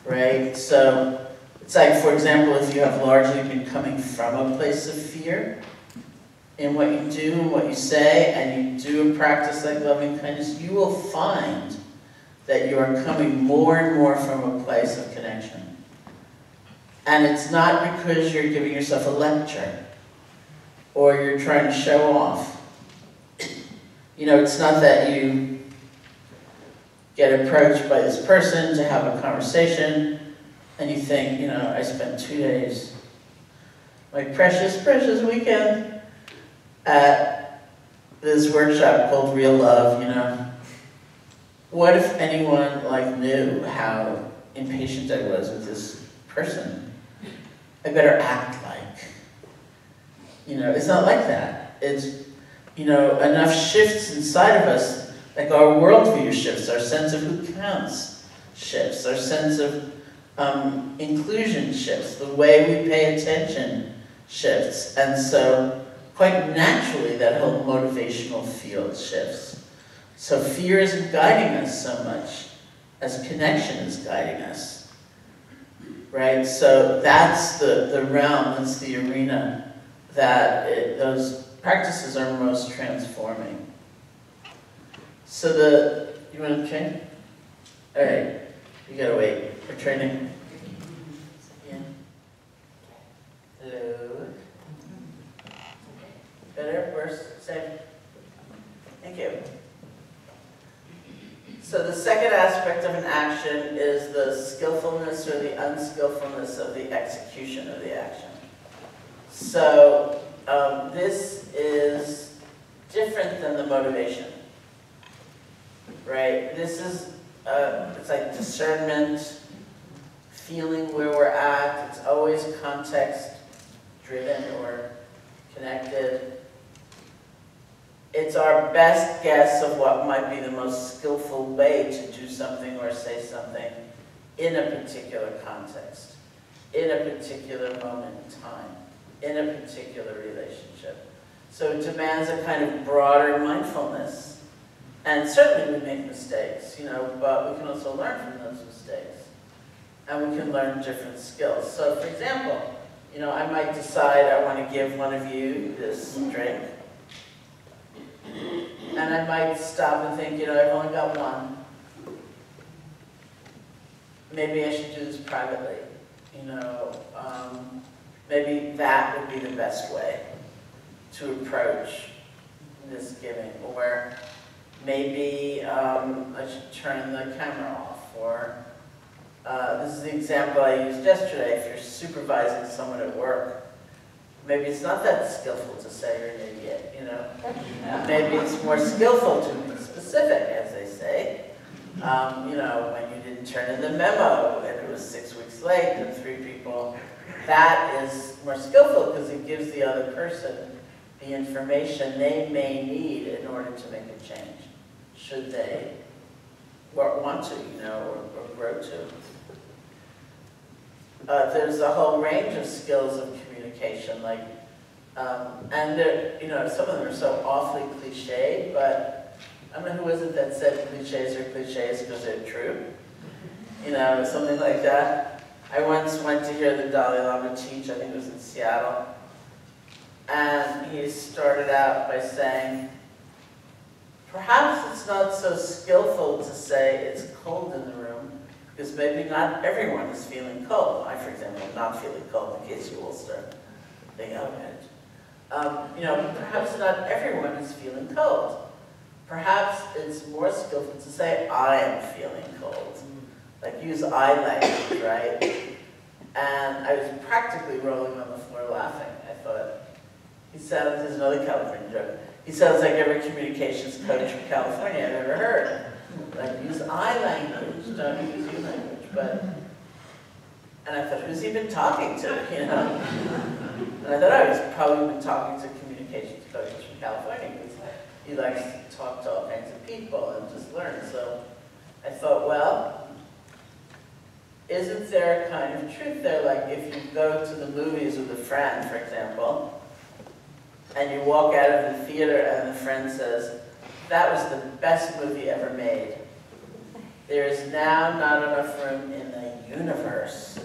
right? So it's like, for example, if you have largely been coming from a place of fear in what you do and what you say, and you do a practice like loving kindness, you will find that you are coming more and more from a place of connection. And it's not because you're giving yourself a lecture or you're trying to show off. You know, it's not that you get approached by this person to have a conversation and you think, you know, I spent 2 days, my precious, precious weekend at this workshop called Real Love, you know. What if anyone like knew how impatient I was with this person, I better act like. It's not like that. It's, enough shifts inside of us, like our worldview shifts, our sense of who counts shifts, our sense of inclusion shifts, the way we pay attention shifts. And so, quite naturally, that whole motivational field shifts. So fear isn't guiding us so much as connection is guiding us. Right? So that's the realm, that's the arena that those practices are most transforming. So you want to change? All right, you gotta wait for training. Yeah. Hello. Better, worse, same? Thank you. So the second aspect of an action is the skillfulness or the unskillfulness of the execution of the action. So this is different than the motivation, right? This is, it's like discernment, feeling where we're at. It's always context-driven or connected. It's our best guess of what might be the most skillful way to do something or say something in a particular context, in a particular moment in time, in a particular relationship. So it demands a kind of broader mindfulness. And certainly we make mistakes, but we can also learn from those mistakes. And we can learn different skills. So for example, I might decide I want to give one of you this drink. And I might stop and think, I've only got one. Maybe I should do this privately. Maybe that would be the best way to approach this giving. Or maybe I should turn the camera off. Or this is the example I used yesterday. If you're supervising someone at work, maybe it's not that skillful to say you're an idiot, Maybe it's more skillful to be specific, as they say. When you didn't turn in the memo and it was 6 weeks late and 3 people, that is more skillful because it gives the other person the information they may need in order to make a change, should they want to, or grow to. There's a whole range of skills of communication, like, and there, some of them are so awfully cliched, but I don't know who is it that said cliches are cliches because they're true, something like that. I once went to hear the Dalai Lama teach, I think it was in Seattle, and he started out by saying, perhaps it's not so skillful to say it's cold in the room, because maybe not everyone is feeling cold. I, for example, am not feeling cold, in case you will start thinking of it. Perhaps not everyone is feeling cold. Perhaps it's more skillful to say, I am feeling cold. Like, use I language, right? And I was practically rolling on the floor laughing. I thought, there's another California joke. He sounds like every communications coach from California I've ever heard. Like, use I language, don't use you language. And I thought, who's he been talking to, And I thought, I was probably been talking to communications coaches from California, because he likes to talk to all kinds of people and just learn. So I thought, well, isn't there a kind of truth there? Like, if you go to the movies with a friend, for example, and you walk out of the theater and the friend says, that was the best movie ever made. There is now not enough room in the universe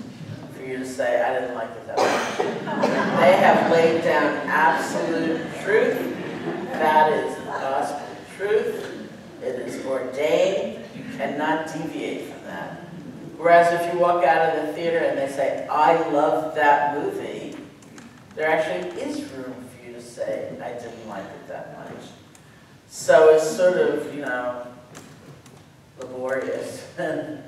for you to say, I didn't like it that much. They have laid down absolute truth. That is the gospel truth. It is ordained. You cannot deviate from that. Whereas if you walk out of the theater and they say, I love that movie, there actually is room for you to say, I didn't like it that much. So it's sort of, laborious and,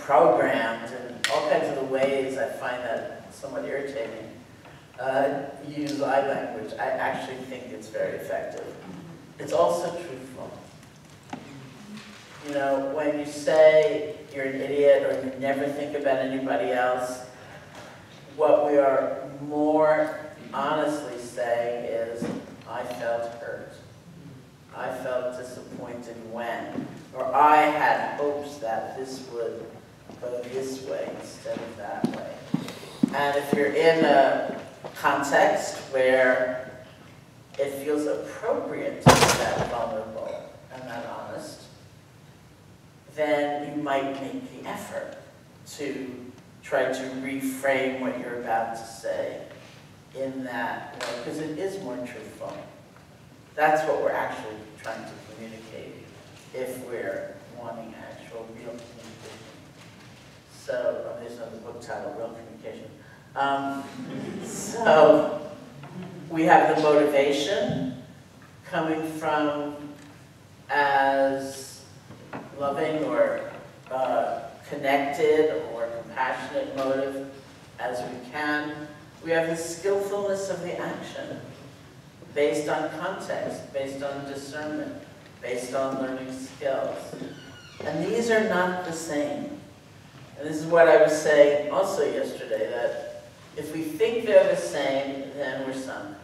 programmed in all kinds of the ways I find that somewhat irritating. Use I language. I actually think it's very effective. It's also truthful. You know, when you say you're an idiot or you never think about anybody else, what we are more honestly saying is, I felt hurt. I felt disappointed when, or I had hopes that this would go this way instead of that way. And if you're in a context where it feels appropriate to be that vulnerable and that honest, then you might make the effort to try to reframe what you're about to say in that way, because it is more truthful. That's what we're actually trying to communicate if we're wanting actual real communication. So, there's another book title, Real Communication. So, we have the motivation coming from as loving or connected or compassionate motive as we can. We have the skillfulness of the action based on context, based on discernment, based on learning skills. And these are not the same. And this is what I was saying also yesterday, that if we think they're the same, then we're sunk.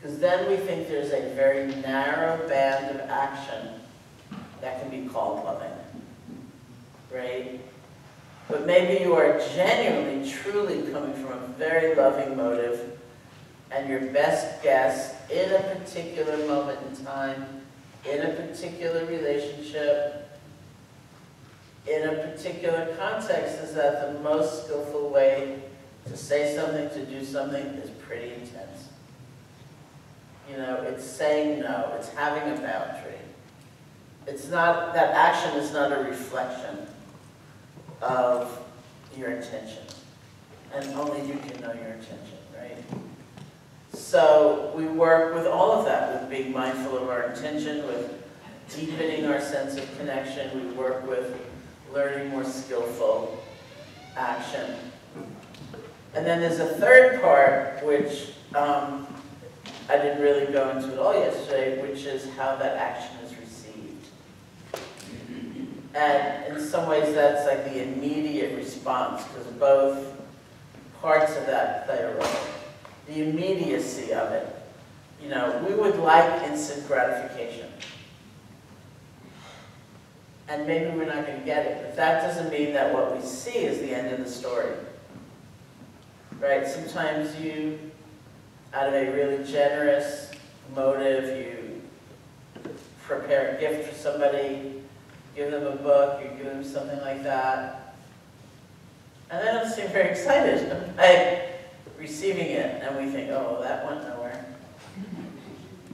Because then we think there's a very narrow band of action that can be called loving, right? But maybe you are genuinely, truly coming from a very loving motive, and your best guess in a particular moment in time, in a particular relationship, in a particular context, is that the most skillful way to say something, to do something, is pretty intense. You know, it's saying no, it's having a boundary. It's not, that action is not a reflection of your intention. And only you can know your intention, right? So we work with all of that, with being mindful of our intention, with deepening our sense of connection. We work with learning more skillful action. And then there's a third part, which I didn't really go into at all yesterday, which is how that action is received. And in some ways that's like the immediate response, because both parts of that play a role. The immediacy of it. You know, we would like instant gratification. And maybe we're not going to get it, but that doesn't mean that what we see is the end of the story. Right? Sometimes you, out of a really generous motive, you prepare a gift for somebody, give them a book, you give them something like that, and they don't seem very excited about receiving it, and we think, oh, well, that went nowhere.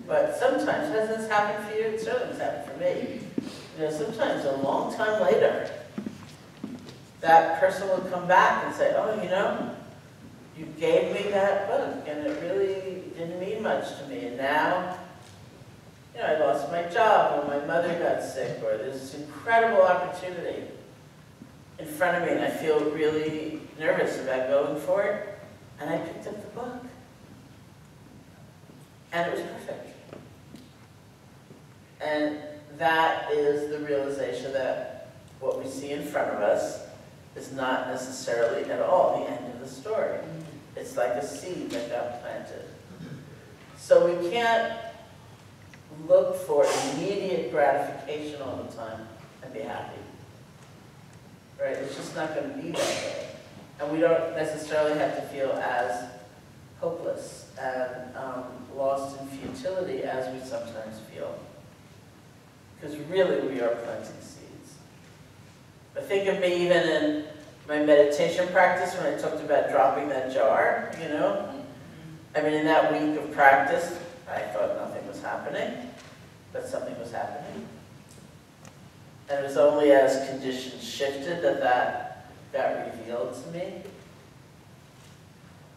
But sometimes, has this happened for you? It certainly has happened for me. You know, sometimes a long time later, that person will come back and say, oh, you know, you gave me that book, and it really didn't mean much to me. And now, you know, I lost my job, or my mother got sick, or there's this incredible opportunity in front of me, and I feel really nervous about going for it. And I picked up the book. And it was perfect. And that is the realization that what we see in front of us is not necessarily at all the end of the story. It's like a seed that got planted. So we can't look for immediate gratification all the time and be happy. Right? It's just not going to be that way. And we don't necessarily have to feel as hopeless and lost in futility as we sometimes feel. Because really we are planting seeds. But think of me even in my meditation practice when I talked about dropping that jar, you know? I mean, in that week of practice, I thought nothing was happening, but something was happening. And it was only as conditions shifted that that got revealed to me.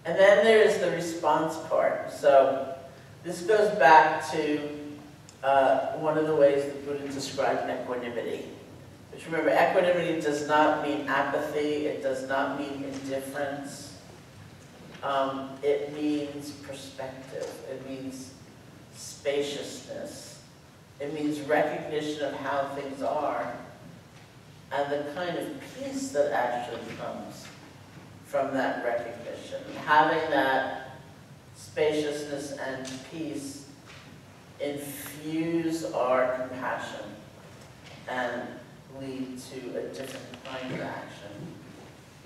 And then there's the response part. So this goes back to one of the ways the Buddha described equanimity. Which, remember, equanimity does not mean apathy. It does not mean indifference. It means perspective. It means spaciousness. It means recognition of how things are and the kind of peace that actually comes from that recognition. Having that spaciousness and peace infuse our compassion and lead to a different kind of action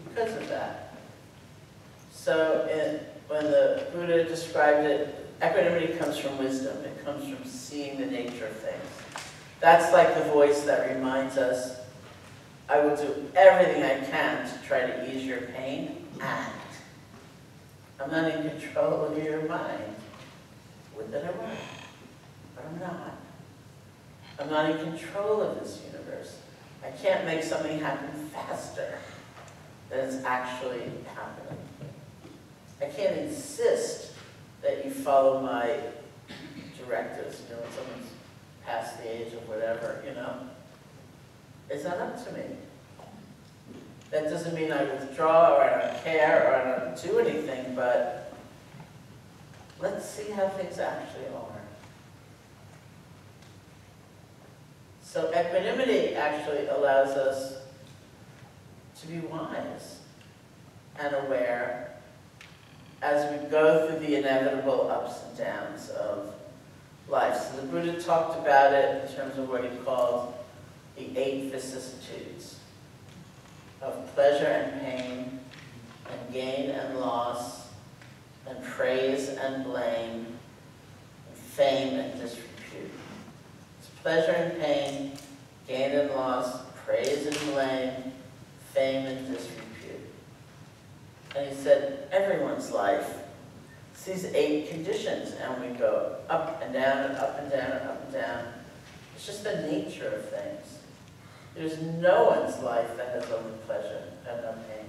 because of that. So when the Buddha described it, equanimity comes from wisdom. It comes from seeing the nature of things. That's like the voice that reminds us, I will do everything I can to try to ease your pain, and I'm not in control of your mind. Would that I were, but I'm not. I'm not in control of this universe. I can't make something happen faster than it's actually happening. I can't insist that you follow my directives, you know, when someone's past the age of whatever, you know. It's not up to me. That doesn't mean I withdraw or I don't care or I don't do anything, but let's see how things actually are. So equanimity actually allows us to be wise and aware as we go through the inevitable ups and downs of life. So the Buddha talked about it in terms of what he called the 8 vicissitudes of pleasure and pain, and gain and loss, and praise and blame, and fame and disrepute. It's pleasure and pain, gain and loss, praise and blame, fame and disrepute. And he said, everyone's life, it's these 8 conditions, and we go up and down and up and down and up and down. It's just the nature of things. There's no one's life that has only pleasure and no pain.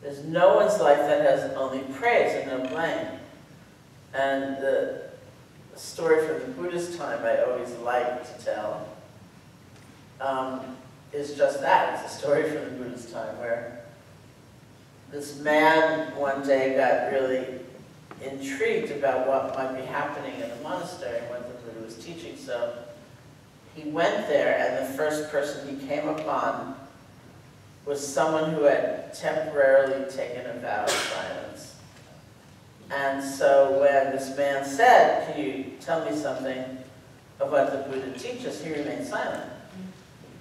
There's no one's life that has only praise and no blame. And the story from the Buddhist time I always like to tell is just that. It's a story from the Buddhist time where this man one day got really intrigued about what might be happening in the monastery when the Buddha was teaching. So he went there, and the first person he came upon was someone who had temporarily taken a vow of silence. And so when this man said, can you tell me something of what the Buddha teaches, he remained silent.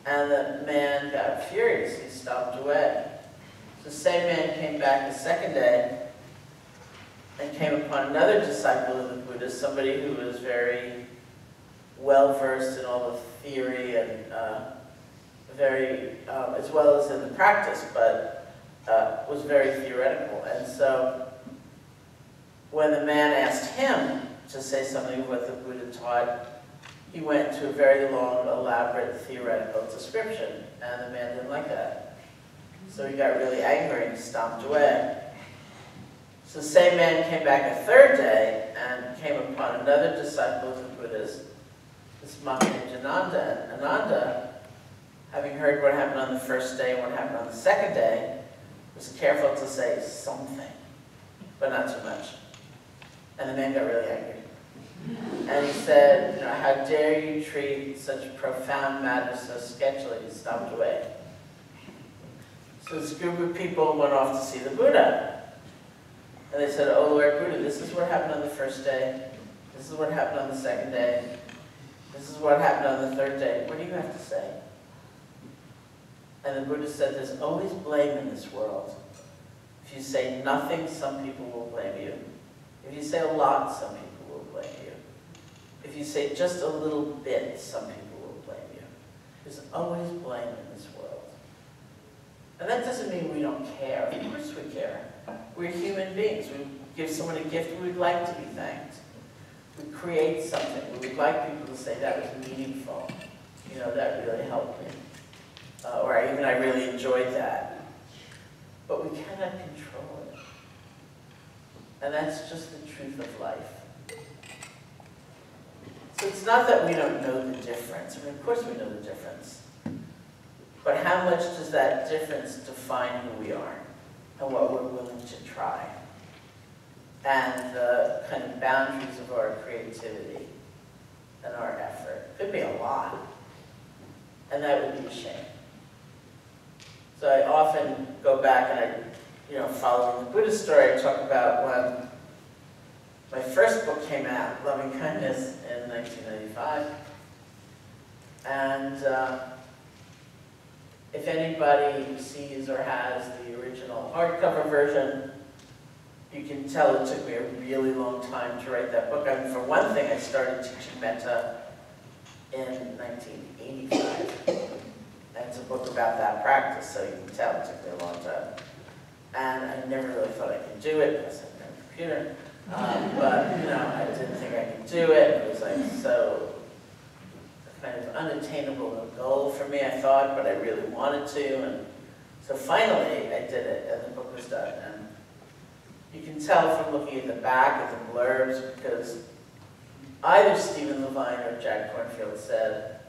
And the man got furious. He stomped away. The same man came back the second day and came upon another disciple of the Buddha, somebody who was very well-versed in all the theory and very, as well as in the practice, but was very theoretical. And so when the man asked him to say something of what the Buddha taught, he went to a very long, elaborate theoretical description, and the man didn't like that. So he got really angry and stomped away. So the same man came back a third day and came upon another disciple of the Buddha's, this monk named Ananda. And Ananda, having heard what happened on the first day and what happened on the second day, was careful to say something, but not too much. And the man got really angry. And he said, you know, how dare you treat such profound matters so sketchily? He stomped away. So this group of people went off to see the Buddha. And they said, oh Lord Buddha, this is what happened on the first day. This is what happened on the second day. This is what happened on the third day. What do you have to say? And the Buddha said, there's always blame in this world. If you say nothing, some people will blame you. If you say a lot, some people will blame you. If you say just a little bit, some people will blame you. There's always blame in this world. And that doesn't mean we don't care. Of course we care. We're human beings. We give someone a gift, we would like to be thanked. We create something, we would like people to say that was meaningful. You know, that really helped me. Or I really enjoyed that. But we cannot control it. And that's just the truth of life. So it's not that we don't know the difference. I mean, of course we know the difference. But how much does that difference define who we are and what we're willing to try? And the kind of boundaries of our creativity and our effort. Could be a lot. And that would be a shame. So I often go back and following the Buddha story, I talk about when my first book came out, Loving Kindness, in 1995. And if anybody sees or has the original hardcover version, you can tell it took me a really long time to write that book. I mean, for one thing, I started teaching metta in 1985. And it's a book about that practice, so you can tell it took me a long time. And I never really thought I could do it because I didn't have a computer. But, I didn't think I could do it. It was like so kind of unattainable goal for me, I thought, but I really wanted to. And so finally, I did it, and the book was done. And you can tell from looking at the back of the blurbs, because either Stephen Levine or Jack Kornfield said,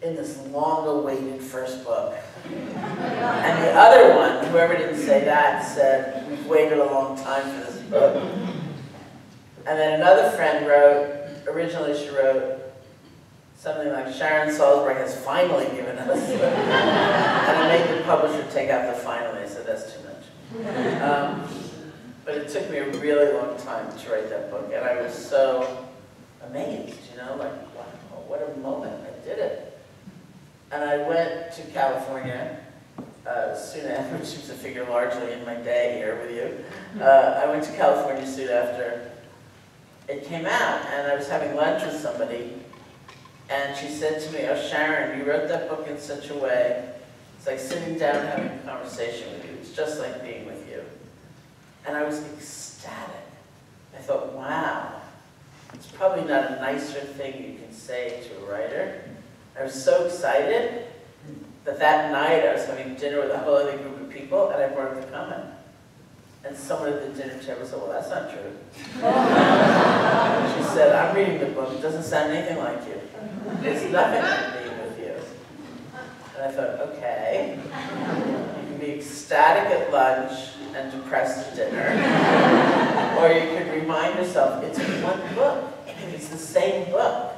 in this long-awaited first book. And the other one, whoever didn't say that, said, we've waited a long time for this book. And then another friend wrote, originally she wrote something like, Sharon Salzberg has finally given us. And I made the publisher take out the finally. I said, that's too much. But it took me a really long time to write that book. And I was so amazed, like, wow, what a moment. I did it. And I went to California soon after, which seems to figure largely in my day here with you. I went to California soon after it came out, and I was having lunch with somebody, and she said to me, oh, Sharon, you wrote that book in such a way, it's like sitting down and having a conversation with you. It's just like being with you. And I was ecstatic. I thought, wow, it's probably not a nicer thing you can say to a writer. I was so excited that that night I was having dinner with a whole other group of people, and I brought up the comment. And someone at the dinner table said, well, that's not true. She said, I'm reading the book. It doesn't sound anything like you. It's nothing like being with you. And I thought, okay, you can be ecstatic at lunch and depressed at dinner. Or you could remind yourself, it's one book. It's the same book,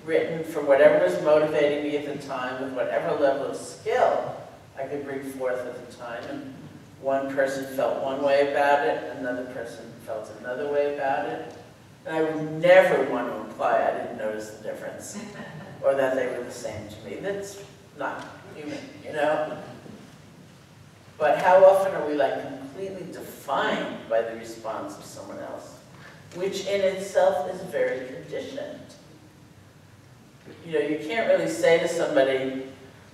written for whatever was motivating me at the time, with whatever level of skill I could bring forth at the time. And one person felt one way about it, another person felt another way about it. And I would never want to imply I didn't notice the difference, or that they were the same to me. That's not human, But how often are we completely defined by the response of someone else, which in itself is very conditioned. You can't really say to somebody,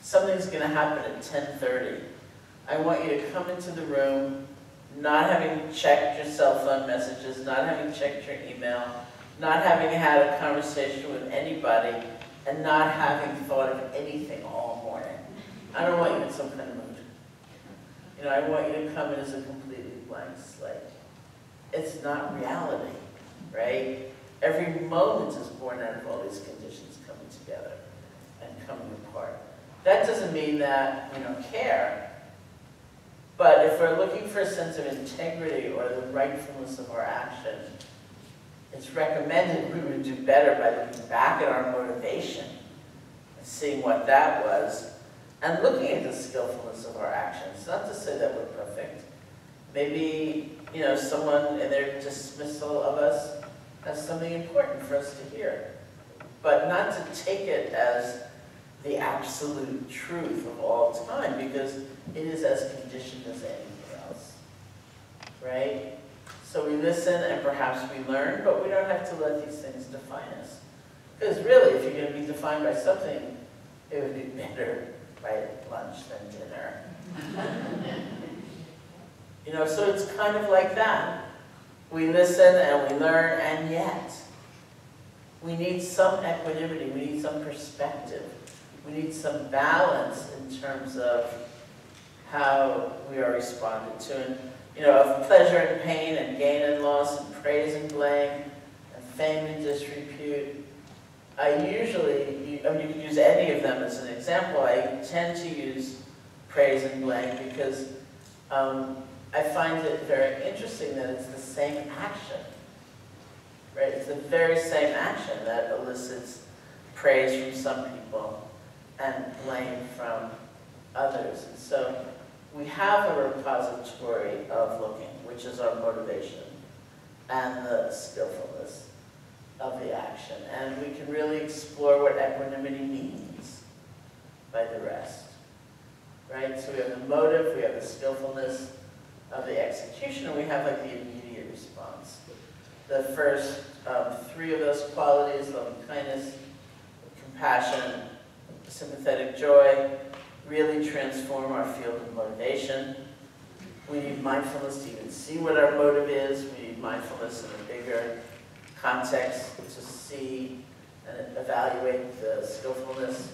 something's going to happen at 10:30. I want you to come into the room, not having checked your cell phone messages, not having checked your email, not having had a conversation with anybody, and not having thought of anything all morning. I don't want you in some kind of mood. I want you to come in as a completely blank slate. It's not reality, right? Every moment is born out of all these conditions coming together and coming apart. That doesn't mean that we don't care. But if we're looking for a sense of integrity or the rightfulness of our action, it's recommended we would do better by looking back at our motivation and seeing what that was, and looking at the skillfulness of our actions. Not to say that we're perfect. Maybe, someone in their dismissal of us has something important for us to hear. But not to take it as the absolute truth of all time, because it is as conditioned as anything else, right? So we listen and perhaps we learn, but we don't have to let these things define us. Because really, if you're going to be defined by something, it would be better by lunch than dinner. So it's kind of like that. We listen and we learn, and yet we need some equanimity, we need some perspective, we need some balance in terms of how we are responded to. And, of pleasure and pain, and gain and loss, and praise and blame, and fame and disrepute. I usually, you can use any of them as an example. I tend to use praise and blame because I find it very interesting that it's the same action. right? It's the very same action that elicits praise from some people and blame from others. And so we have a repository of looking, which is our motivation and the skillfulness of the action. And we can really explore what equanimity means by the rest, right? So we have the motive, we have the skillfulness of the execution, and we have like the immediate response. The first three of those qualities, loving kindness, compassion, sympathetic joy, really transform our field of motivation. We need mindfulness to even see what our motive is. We need mindfulness in a bigger context to see and evaluate the skillfulness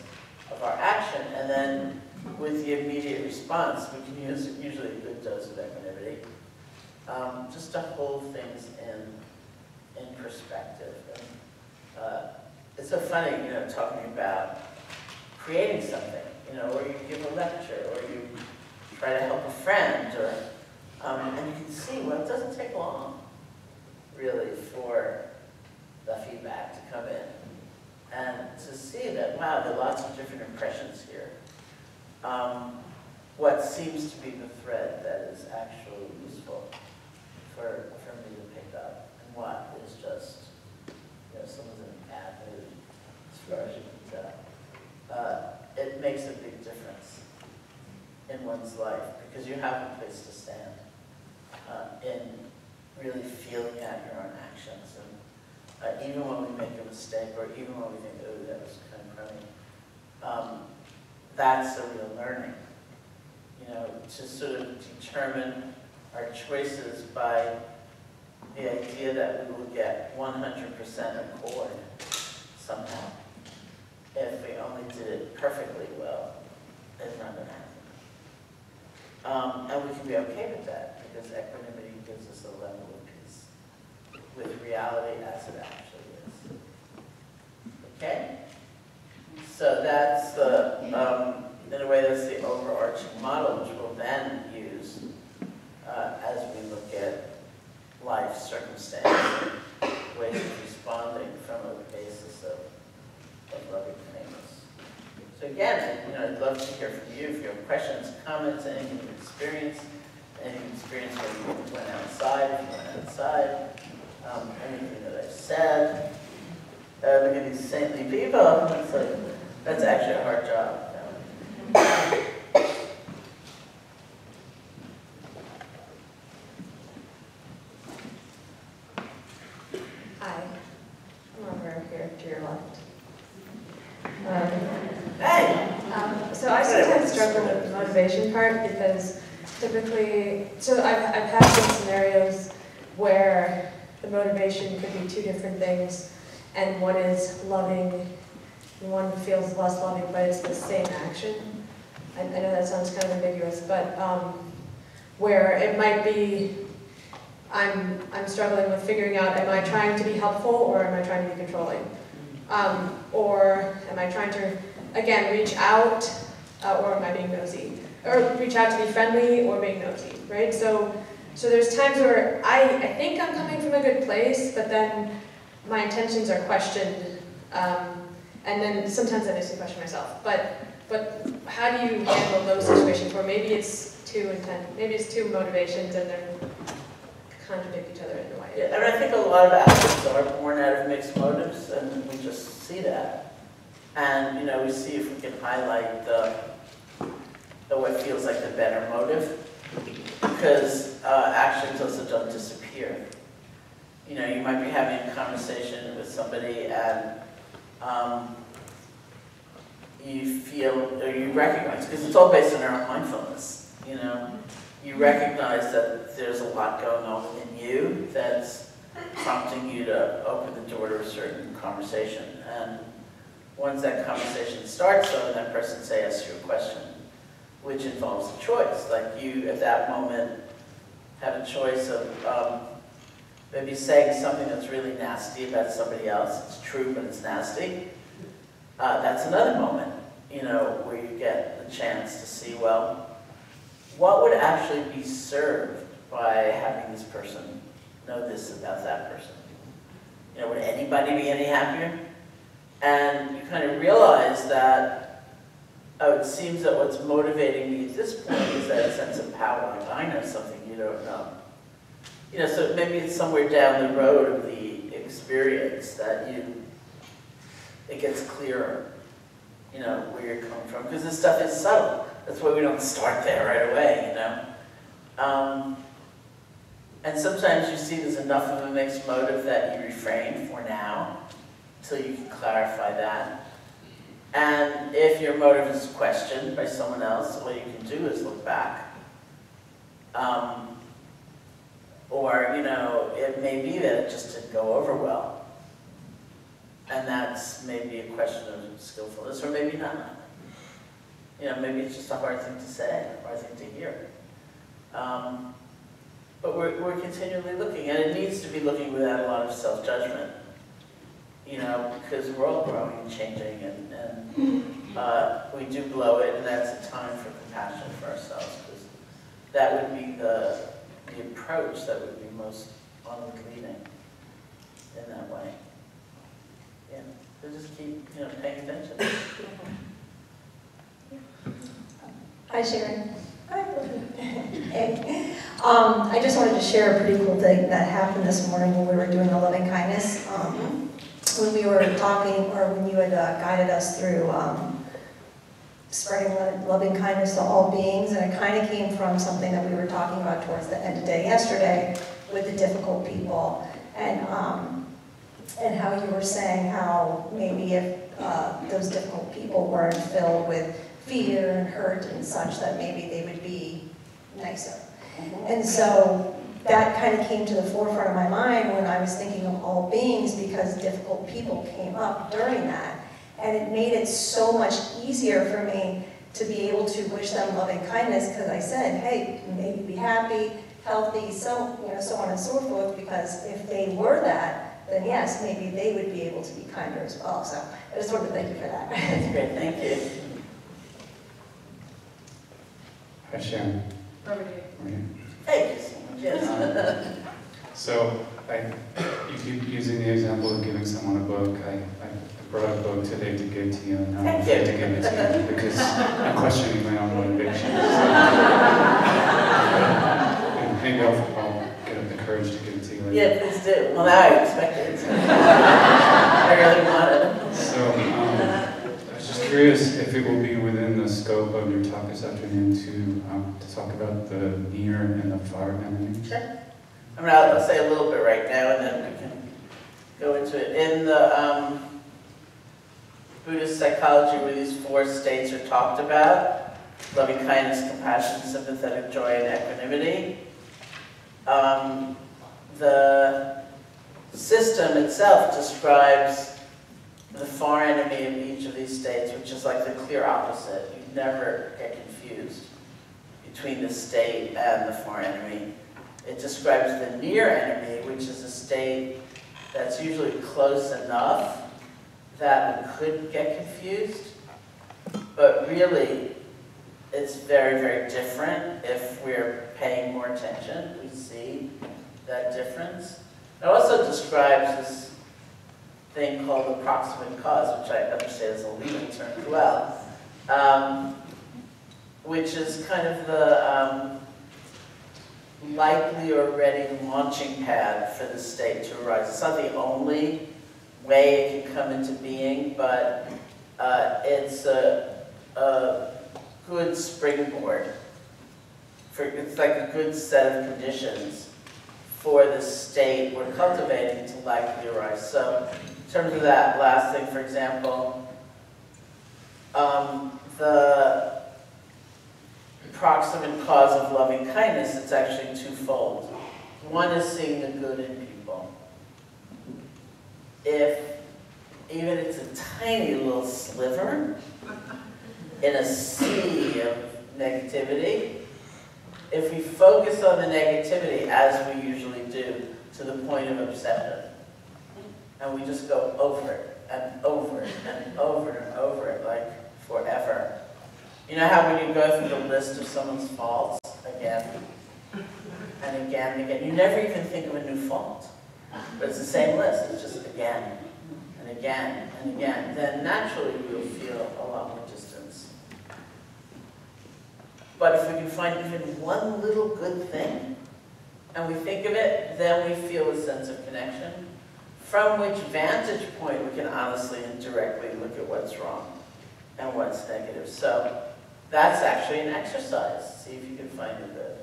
of our action. And then with the immediate response, we can use usually a good dose of equanimity, just to hold things in perspective. And, it's so funny, talking about creating something, or you give a lecture, or you try to help a friend, or and you can see, well, it doesn't take long, really, for the feedback to come in, and to see that, wow, there are lots of different impressions here. What seems to be the thread that is actually useful for me to pick up, and what is just, someone's in a bad mood, as far as you can tell. It makes a big difference in one's life, because you have a place to stand in really feeling out your own actions. And even when we make a mistake, or even when we think, oh, that was kind of crummy, that's a real learning. To sort of determine our choices by the idea that we will get 100% accord somehow. If we only did it perfectly well, it's not going to happen. And we can be okay with that, because equanimity gives us a level of peace with reality as it actually is. Okay? So that's the, in a way, that's the overarching model, which we'll then use as we look at life circumstances, ways of responding from a basis of loving kindness. So again, I'd love to hear from you if you have questions, comments, anything you've experienced, when you went outside, if you went outside, anything that I've said. Look at these saintly people. That's actually a hard job. Hi, I'm over here to your left. Hey! So I sometimes struggle with the motivation part, because typically, so I've had some scenarios where the motivation could be two different things, and one is loving, and one feels less loving, but it's the same action. I know that sounds kind of ambiguous, but where it might be, I'm struggling with figuring out, am I trying to be helpful, or am I trying to be controlling? Or am I trying to, again, reach out, or am I being nosy? Or reach out to be friendly, or being nosy, right? So there's times where I think I'm coming from a good place, but then my intentions are questioned, and then sometimes I just question myself. But how do you handle those situations where maybe it's two intent, maybe it's two motivations, and they're contradict each other in a way? Yeah, and I think a lot of actions are born out of mixed motives, and we just see that. And we see if we can highlight the what feels like the better motive, because actions also don't disappear. You might be having a conversation with somebody, and you feel, or you recognize, because it's all based on our own mindfulness, you recognize that there's a lot going on within you that's prompting you to open the door to a certain conversation. And once that conversation starts, though, that person asks you a question, which involves a choice. Like you, at that moment, have a choice of maybe saying something that's really nasty about somebody else. It's true, but it's nasty. That's another moment, where you get the chance to see, well, what would actually be served by having this person know this about that person? You know, would anybody be any happier? And you kind of realize that, oh, it seems that what's motivating me at this point is that sense of power, like I know something you don't know. You know, so maybe it's somewhere down the road of the experience that it gets clearer, you know, where you're coming from. Because this stuff is subtle. That's why we don't start there right away, you know. And sometimes you see there's enough of a mixed motive that you refrain for now, until you can clarify that. And if your motive is questioned by someone else, all you can do is look back. Or, you know, it may be that it just didn't go over well. And that's maybe a question of skillfulness, or maybe not. You know, maybe it's just a hard thing to say, a hard thing to hear. But we're continually looking, and it needs to be looking without a lot of self-judgment. You know, because we're all growing and changing, and we do blow it, and that's a time for compassion for ourselves, because that would be the approach that would be most onward leading in that way. Yeah, so just keep, you know, paying attention. Hi, Sharon. Hi. Hey. I just wanted to share a pretty cool thing that happened this morning when we were doing the loving kindness. When we were talking, or when you had guided us through spreading loving kindness to all beings, and it kind of came from something that we were talking about towards the end of the day yesterday with the difficult people, and how you were saying how maybe if those difficult people weren't filled with fear and hurt and such, that maybe they would be nicer. And so that kind of came to the forefront of my mind when I was thinking of all beings, because difficult people came up during that. And it made it so much easier for me to be able to wish them loving kindness, because I said, hey, maybe be happy, healthy, so, you know, so on and so forth, because if they were that, then yes, maybe they would be able to be kinder as well. So I just wanted to thank you for that. That's great, thank you. Hi, Sharon. Over here. Hey, yes. So you keep using the example of giving someone a book. I brought a book today to give to you, and now I'm afraid to give it to you because I'm questioning my own motivation. And maybe I'll get up the courage to give it to you later. Yeah, please do. Well, now I expect it. I really want it. So I was just curious if it will be within the scope of your talk this afternoon to talk about the near and the far enemy. Sure. I mean, I'll say a little bit right now, and then we can go into it. In the Buddhist psychology, where these 4 states are talked about, loving kindness, compassion, sympathetic joy, and equanimity, the system itself describes the far enemy of each of these states, which is like the clear opposite. You never get confused between the state and the far enemy. It describes the near enemy, which is a state that's usually close enough that we could get confused, but really it's very, very different. If we're paying more attention, we see that difference. It also describes this thing called the proximate cause, which I understand is a legal term as well, which is kind of the likely or ready launching pad for the state to arise. It's not the only way it can come into being, but it's a good springboard. It's like a good set of conditions for the state we're cultivating to likely arise. So in terms of that last thing, for example, the proximate cause of loving kindness, it's actually twofold. One is seeing the good in people. If even it's a tiny little sliver in a sea of negativity, if we focus on the negativity, as we usually do, to the point of obsession, and we just go over it, and over it, and over it, and over it, like forever. You know how when you go through the list of someone's faults again, and again, and again, you never even think of a new fault. but it's the same list, it's just again, and again, and again, then naturally we'll feel a lot more distance. But if we can find even one little good thing, and we think of it, then we feel a sense of connection, from which vantage point we can honestly and directly look at what's wrong and what's negative. So that's actually an exercise. See if you can find the good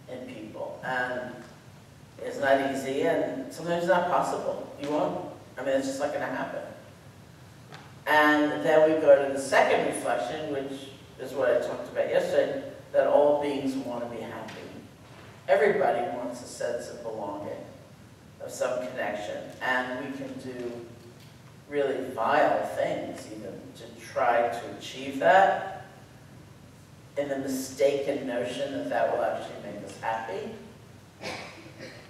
in people. And it's not easy, and sometimes it's not possible. You won't. I mean, it's just not going to happen. And then we go to the second reflection, which is what I talked about yesterday, that all beings want to be happy. Everybody wants a sense of belonging, of some connection, and we can do really vile things even to try to achieve that in the mistaken notion that that will actually make us happy.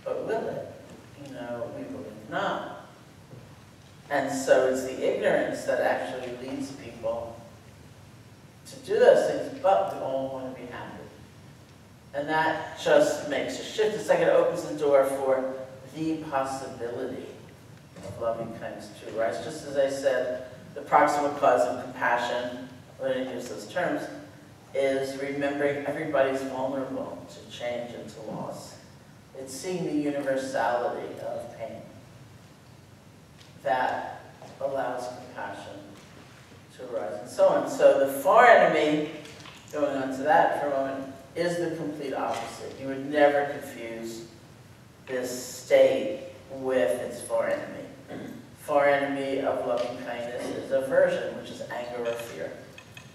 But will it? You know, we believe not. And so it's the ignorance that actually leads people to do those things, but we all want to be happy. And that just makes a shift. It's like it opens the door for the possibility of loving kindness true rise. Just as I said, the proximate cause of compassion, when I use those terms, is remembering everybody's vulnerable to change and to loss. It's seeing the universality of pain that allows compassion to arise, and so on. So the far enemy, going on to that for a moment, is the complete opposite. You would never confuse this state with its far enemy. Far enemy of loving kindness is aversion, which is anger or fear,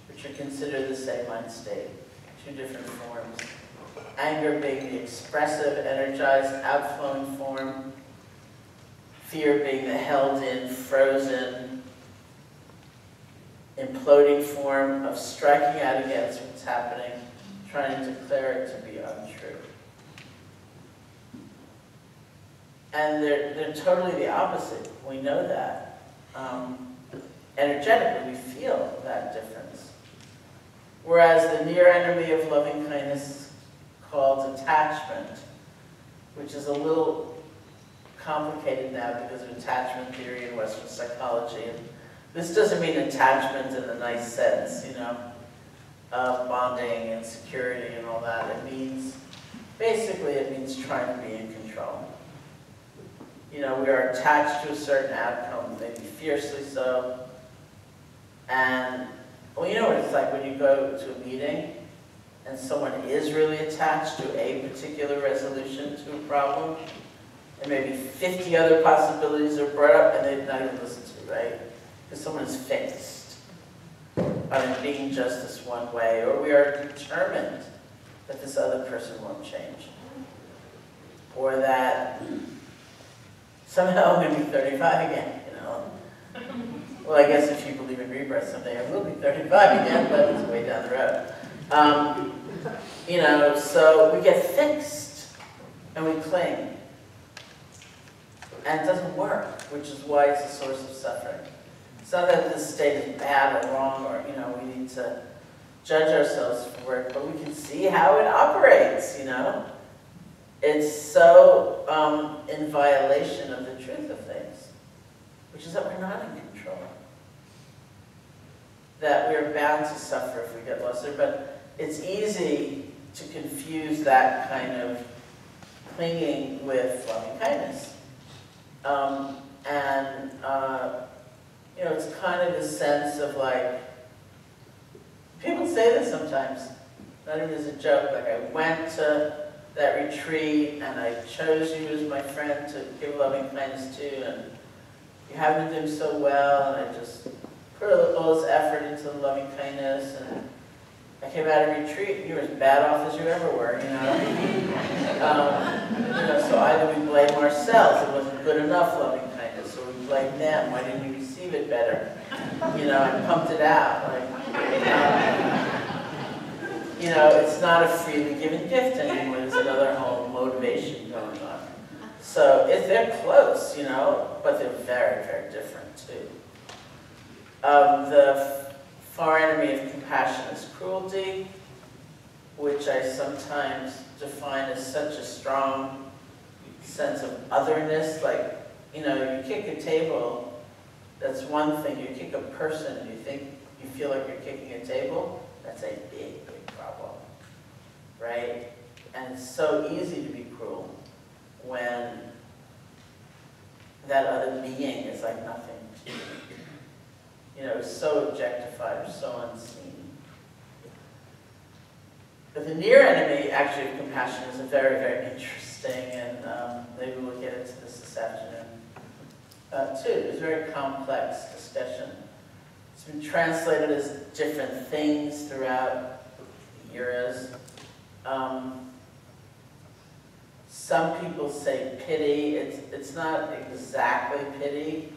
which are considered the same mind state, two different forms. Anger being the expressive, energized, outflowing form, fear being the held-in, frozen, imploding form of striking out against what's happening, trying to declare it to be untrue. And they're totally the opposite. We know that. Energetically, we feel that difference. Whereas the near enemy of loving kindness is called attachment, which is a little complicated now because of attachment theory in Western psychology. And this doesn't mean attachment in a nice sense, you know, of bonding and security and all that. It means, basically it means trying to be in control. You know, we are attached to a certain outcome, maybe fiercely so. And, well, you know what it's like when you go to a meeting and someone is really attached to a particular resolution to a problem, and maybe 50 other possibilities are brought up and they're not even listened to, right? Because someone is fixed on it being just this one way, or we are determined that this other person won't change, or that somehow I'm going to be 35 again, you know. Well, I guess if you believe in rebirth, someday I will be 35 again, but it's way down the road. You know, so we get fixed and we cling, and it doesn't work, which is why it's a source of suffering. It's not that this state is bad or wrong, or, you know, we need to judge ourselves for it, but we can see how it operates, you know. It's so in violation of the truth of things, which is that we're not in control. That we're bound to suffer if we get lost there, but it's easy to confuse that kind of clinging with loving kindness. You know, it's kind of this sense of like, people say this sometimes, not even as a joke, like I went to that retreat and I chose you as my friend to give loving kindness to, and you haven't been doing so well, and I just put all this effort into the loving kindness, and I came out of retreat and you were as bad off as you ever were, you know. You know, so either we blame ourselves, it wasn't good enough loving kindness, or we blame them, why didn't you receive it better? You know, I pumped it out. Like, you know, it's not a freely given gift anymore. There's another whole motivation going on. So they're close, you know, but they're very, very different too. The far enemy of compassion is cruelty, which I sometimes define as such a strong sense of otherness, like, you know, you kick a table, that's one thing. You kick a person and you feel like you're kicking a table, that's a big, big problem, right? And it's so easy to be cruel when that other being is like nothing to you. You know, it's so objectified or so unseen. But the near enemy, actually, of compassion is a very, very interesting, and maybe we'll get into this afternoon, too. It's a very complex discussion. It's been translated as different things throughout the eras. Some people say pity. It's not exactly pity,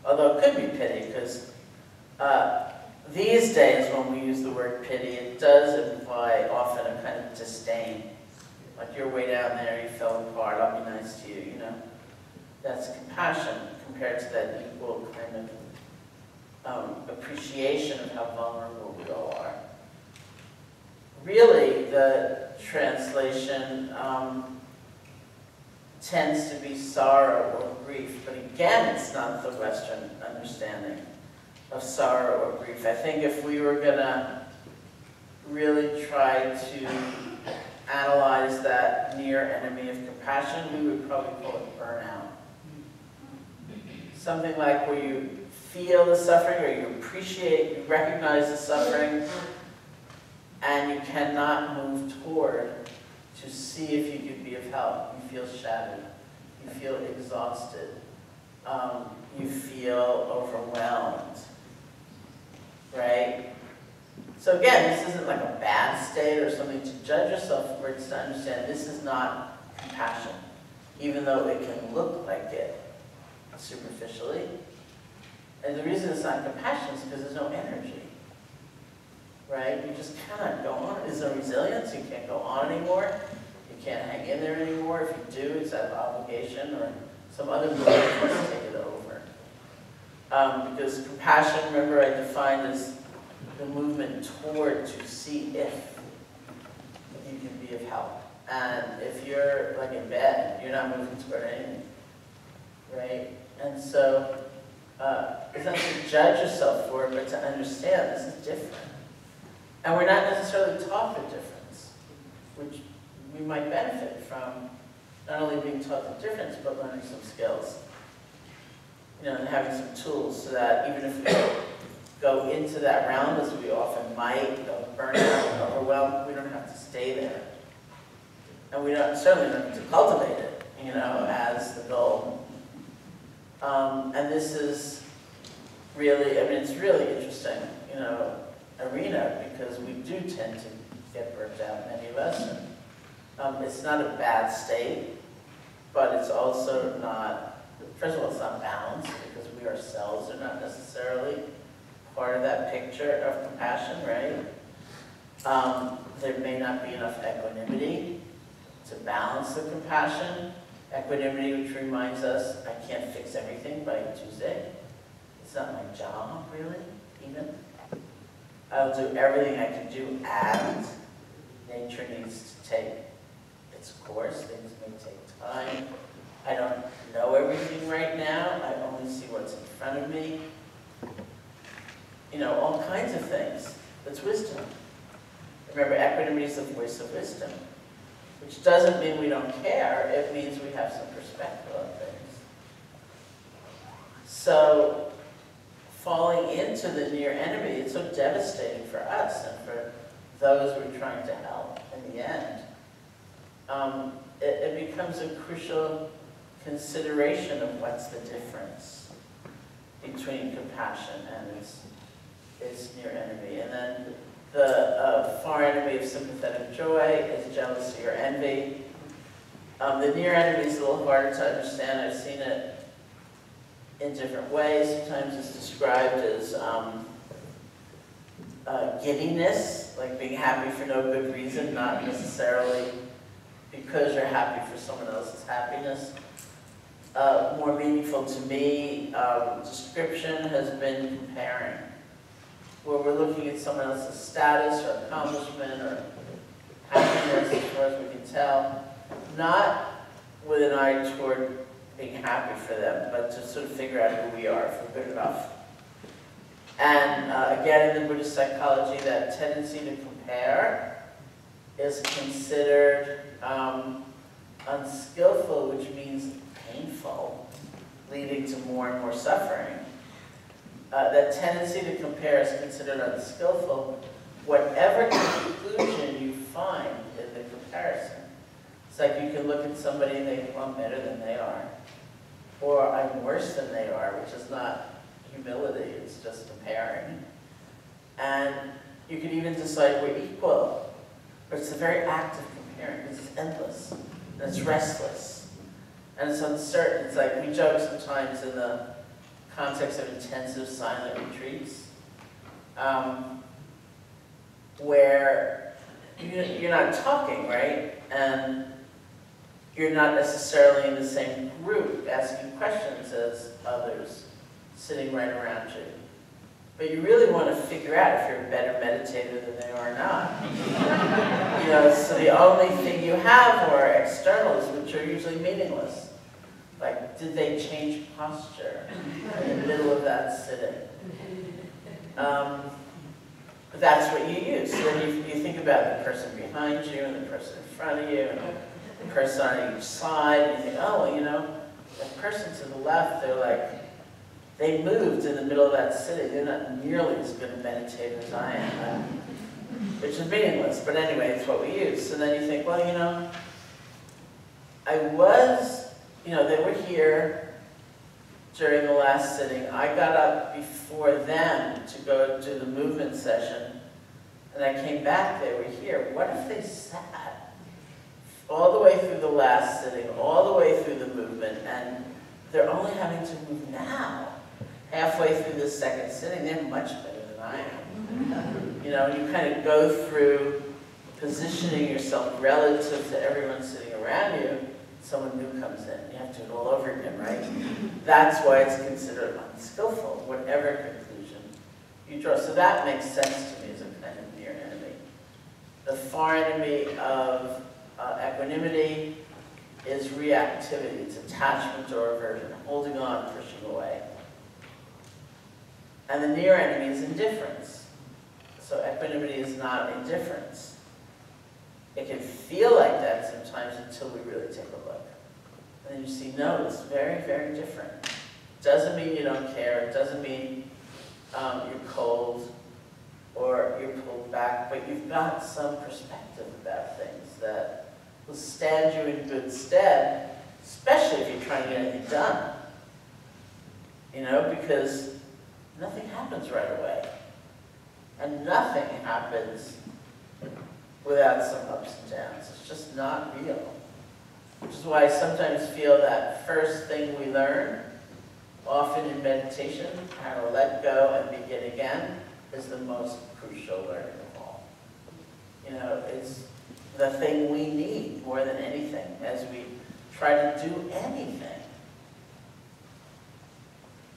although it could be pity, because these days when we use the word pity, it does imply often a kind of disdain. Like, you're way down there, you fell apart, I'll be nice to you, you know. That's compassion compared to that equal kind of appreciation of how vulnerable we all are. Really, the translation tends to be sorrow or grief, but again, it's not the Western understanding of sorrow or grief. I think if we were gonna really try to analyze that near enemy of compassion, we would probably call it burnout. Something like where you feel the suffering, or you appreciate, you recognize the suffering, and you cannot move toward to see if you could be of help. You feel shattered. You feel exhausted. You feel overwhelmed. Right? So again, this isn't like a bad state or something to judge yourself for. It's to understand this is not compassion, even though it can look like it superficially. And the reason it's not compassion is because there's no energy. Right? You just cannot go on. There's no resilience. You can't go on anymore. You can't hang in there anymore. If you do, it's out of obligation or some other motive to take it over. Because compassion, remember, I defined as the movement toward to see if you can be of help. And if you're like in bed, you're not moving toward anything. Right? And so it's not to judge yourself for it, but to understand this is different. And we're not necessarily taught the difference, which we might benefit from not only being taught the difference, but learning some skills. You know, and having some tools so that even if we go into that realm, as we often might, burn out, overwhelmed, we don't have to stay there. And we certainly don't have to cultivate it, you know, as the goal. And this is really, I mean, it's really interesting, you know, arena, because we do tend to get burnt out, many of us. And, it's not a bad state, but it's also not, first of all, it's not balanced, because we ourselves are not necessarily part of that picture of compassion, right? There may not be enough equanimity to balance the compassion. Equanimity, which reminds us, I can't fix everything by Tuesday. It's not my job, really, even. I'll do everything I can do, and nature needs to take its course. Things may take time. I don't know everything right now. I only see what's in front of me. You know, all kinds of things. That's wisdom. Remember, equanimity is the voice of wisdom, which doesn't mean we don't care. It means we have some perspective on things. So, falling into the near enemy, it's so devastating for us and for those we're trying to help in the end. It becomes a crucial consideration of what's the difference between compassion and its near enemy. And then the far enemy of sympathetic joy is jealousy or envy. The near enemy is a little harder to understand. I've seen it in different ways. Sometimes it's described as giddiness, like being happy for no good reason, not necessarily because you're happy for someone else's happiness. More meaningful to me, description has been comparing, where we're looking at someone else's status or accomplishment or happiness, as far as we can tell, not with an eye toward being happy for them, but to sort of figure out who we are, if we're good enough. And again, in the Buddhist psychology, that tendency to compare is considered unskillful, which means painful, leading to more and more suffering. That tendency to compare is considered unskillful, whatever conclusion you find in the comparison. It's like you can look at somebody and think, well, I'm better than they are, or I'm worse than they are, which is not humility, it's just comparing. And you can even decide we're equal, but it's a very act of comparing, because it's endless, and it's restless, and it's uncertain. It's like we joke sometimes in the context of intensive silent retreats, where you're not talking, right? And you're not necessarily in the same group asking questions as others sitting right around you. But you really want to figure out if you're a better meditator than they are or not. You know, so the only thing you have are externals, which are usually meaningless. Like, did they change posture in the middle of that sitting? That's what you use. So then you think about the person behind you and the person in front of you and the person on each side, and you think, oh, well, you know, the person to the left, they're like, they moved in the middle of that sitting. They're not nearly as good a meditator as I am, which is meaningless. But anyway, it's what we use. So then you think, well, you know, they were here during the last sitting. I got up before them to go do the movement session, and I came back, they were here. What if they sat all the way through the last sitting, all the way through the movement, and they're only having to move now, halfway through the second sitting? They're much better than I am. You know, you kind of go through positioning yourself relative to everyone sitting around you. Someone new comes in, you have to do it all over again, right? That's why it's considered unskillful, whatever conclusion you draw. So that makes sense to me as a kind of near enemy. The far enemy of equanimity is reactivity. It's attachment or aversion, holding on, pushing away. And the near enemy is indifference. So equanimity is not indifference. It can feel like that sometimes until we really take a look. And then you see, no, it's very, very different. Doesn't mean you don't care. It doesn't mean you're cold or you're pulled back, but you've got some perspective about things that will stand you in good stead, especially if you're trying to get anything done. You know, because nothing happens right away. And nothing happens without some ups and downs. It's just not real. Which is why I sometimes feel that first thing we learn, often in meditation, how to let go and begin again, is the most crucial learning of all. You know, it's the thing we need more than anything as we try to do anything.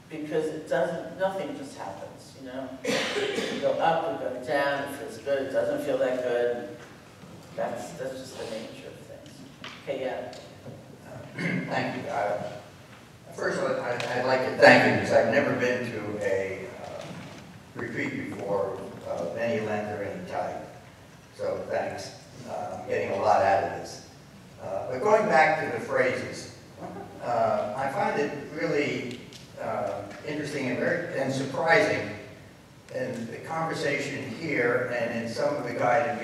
Because nothing just happens, you know? We go up, we go down, it feels good, it doesn't feel that good. That's just the nature of things. Okay, yeah. Thank you. First of all, I'd like to thank you because I've never been to a retreat before of any length or any type. So thanks. I'm getting a lot out of this. But going back to the phrases, I find it really interesting and surprising in the conversation here and in some of the guided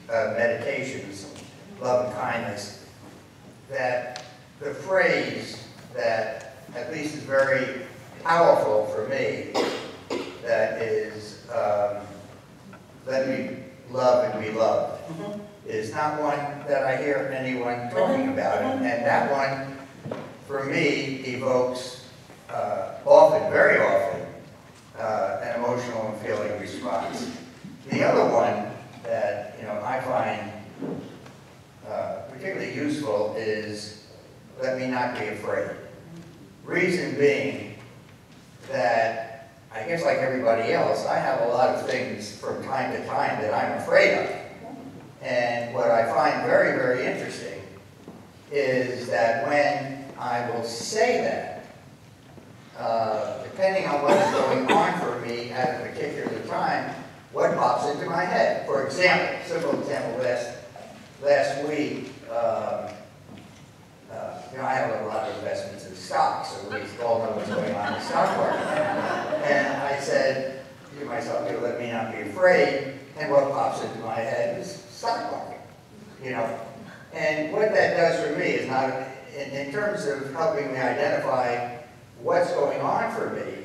meditations, love and kindness, that the phrase that at least is very powerful for me, that is, let me love and be loved, is not one that I hear anyone talking about. And that one, for me, evokes often, very often, an emotional and feeling response. The other one that I find particularly useful is let me not be afraid. Reason being that I guess like everybody else, I have a lot of things from time to time that I'm afraid of. And what I find very, very interesting is that when I will say that, depending on what is going on for me at a particular time, what pops into my head. For example, simple example, last week, I have a lot of investments in stocks, so we all know what's going on in the stock market. And I said to myself, let me not be afraid. And what pops into my head is stock market, And what that does for me is not, in terms of helping me identify what's going on for me,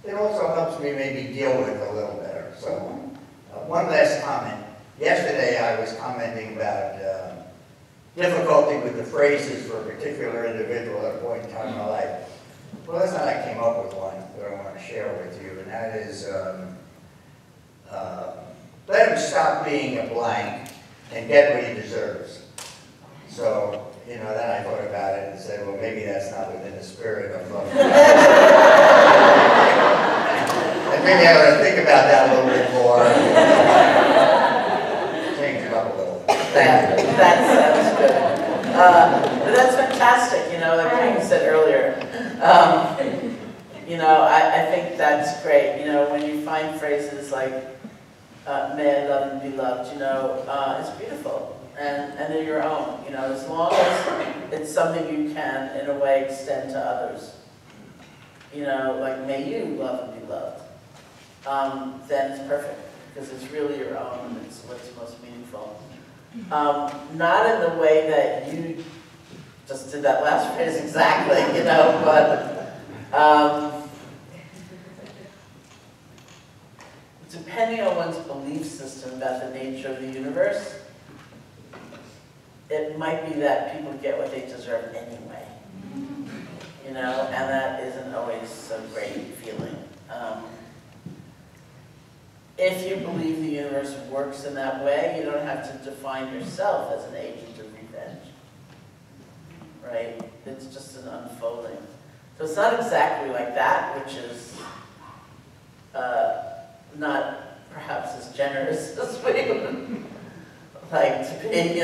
it also helps me maybe deal with it a little better. So one last comment. Yesterday I was commenting about difficulty with the phrases for a particular individual at a point in time in my life. Well, last night I came up with one that I want to share with you, and that is, let him stop being a blank and get what he deserves. So, then I thought about it and said, well, maybe that's not within the spirit of love. And maybe I ought to think about that a little bit more. Change it up a little. Thank you. That sounds good. But that's fantastic, like Frank said earlier. I think that's great. When you find phrases like, may I love and be loved, it's beautiful. And they're your own, as long as it's something you can, in a way, extend to others. Like, may you love and be loved. Then it's perfect, because it's really your own, and it's what's most meaningful. Not in the way that you just did that last phrase exactly, but depending on one's belief system about the nature of the universe, it might be that people get what they deserve anyway, and that isn't always a great feeling. If you believe the universe works in that way, you don't have to define yourself as an agent of revenge, right? It's just an unfolding. So it's not exactly like that, which is not perhaps as generous as we would like to be,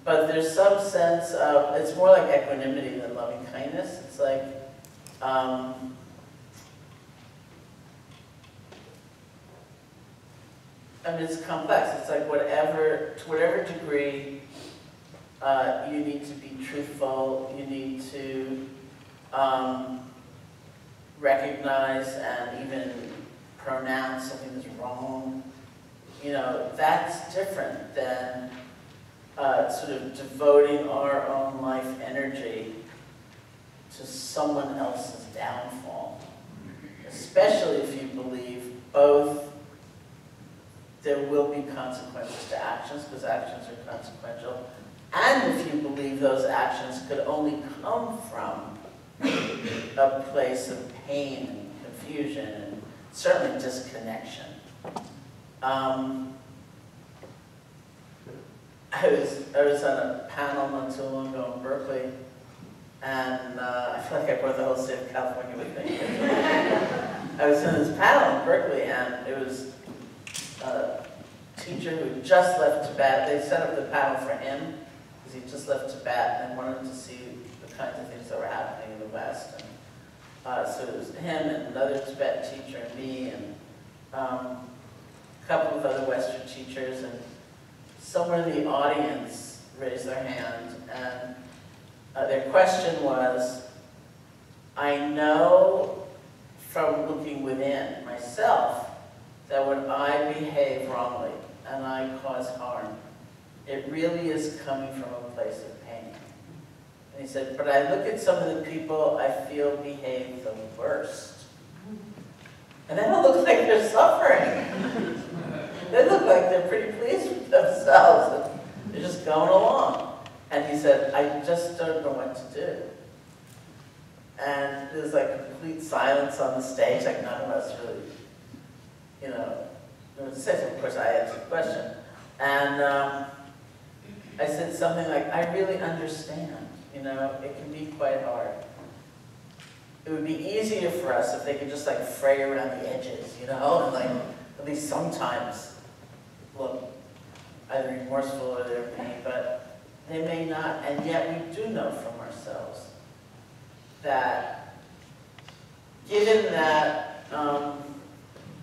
But there's some sense of, it's more like equanimity than loving kindness. It's like, it's complex. It's like to whatever degree you need to be truthful, you need to recognize and even pronounce something that's wrong. That's different than sort of devoting our own life energy to someone else's downfall, especially if you believe both there will be consequences to actions, because actions are consequential, and if you believe those actions could only come from a place of pain and confusion and certainly disconnection. I was on a panel not too long ago in Berkeley, and I feel like I brought the whole state of California with me. I was in this panel in Berkeley, and it was a teacher who just left Tibet. They set up the panel for him because he just left Tibet and wanted to see the kinds of things that were happening in the West. And, so it was him and another Tibet teacher and me and a couple of other Western teachers, and someone in the audience raised their hand, and their question was, I know from looking within myself that when I behave wrongly and I cause harm, it really is coming from a place of pain. And he said, but I look at some of the people I feel behave the worst, and they don't look like they're suffering. They look like they're pretty pleased with themselves, and they're just going along. And he said, I just don't know what to do. And there's like complete silence on the stage, like none of us really, know what to say. So of course I answered the question. And I said something like, I really understand, it can be quite hard. It would be easier for us if they could just like fray around the edges, and like at least sometimes look either remorseful or they're in pain, but they may not, and yet we do know from ourselves that given that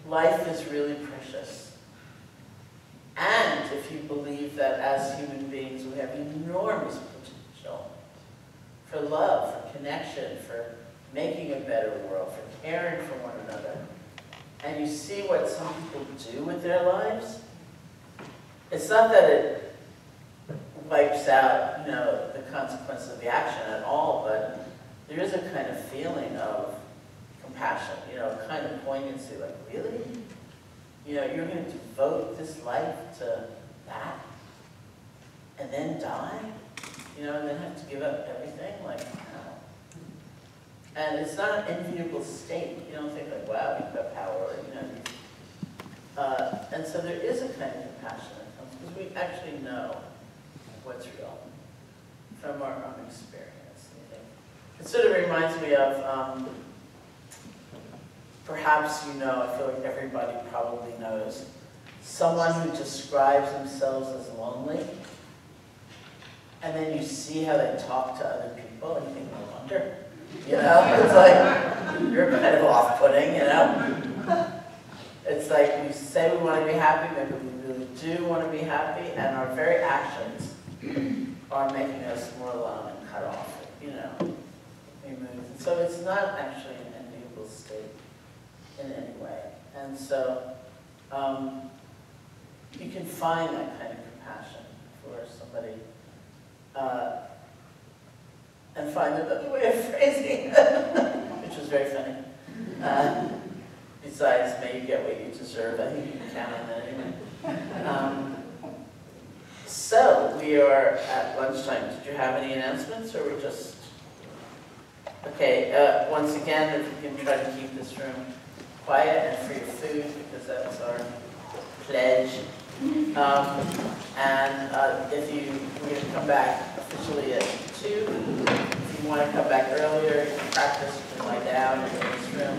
life is really precious, and if you believe that as human beings we have enormous potential for love, for connection, for making a better world, for caring for one another, and you see what some people do with their lives, it's not that it wipes out, the consequences of the action at all, but there is a kind of feeling of compassion, a kind of poignancy, like, really? You're going to devote this life to that? And then die? And then have to give up everything? Like, how? And it's not an enviable state. You don't think like, wow, you've got power, and so there is a kind of compassion that comes, because we actually know what's real from our own experience. It sort of reminds me of, perhaps I feel like everybody probably knows, someone who describes themselves as lonely, and then you see how they talk to other people, and you think, no wonder. It's like, you're kind of off-putting, It's like we say we want to be happy, maybe we really do want to be happy, and our very actions are making us more alone and cut off, removed. So it's not actually an enviable state in any way. And so you can find that kind of compassion for somebody and find another way of phrasing it, which was very funny. Besides, may you get what you deserve. I think you can count on that anyway. So we are at lunchtime. Did you have any announcements, or we're just... Okay, once again, if you can try to keep this room quiet and free of food, because that's our pledge. If we're going to come back officially at 2. If you want to come back earlier, you can practice, you can lie down in this room.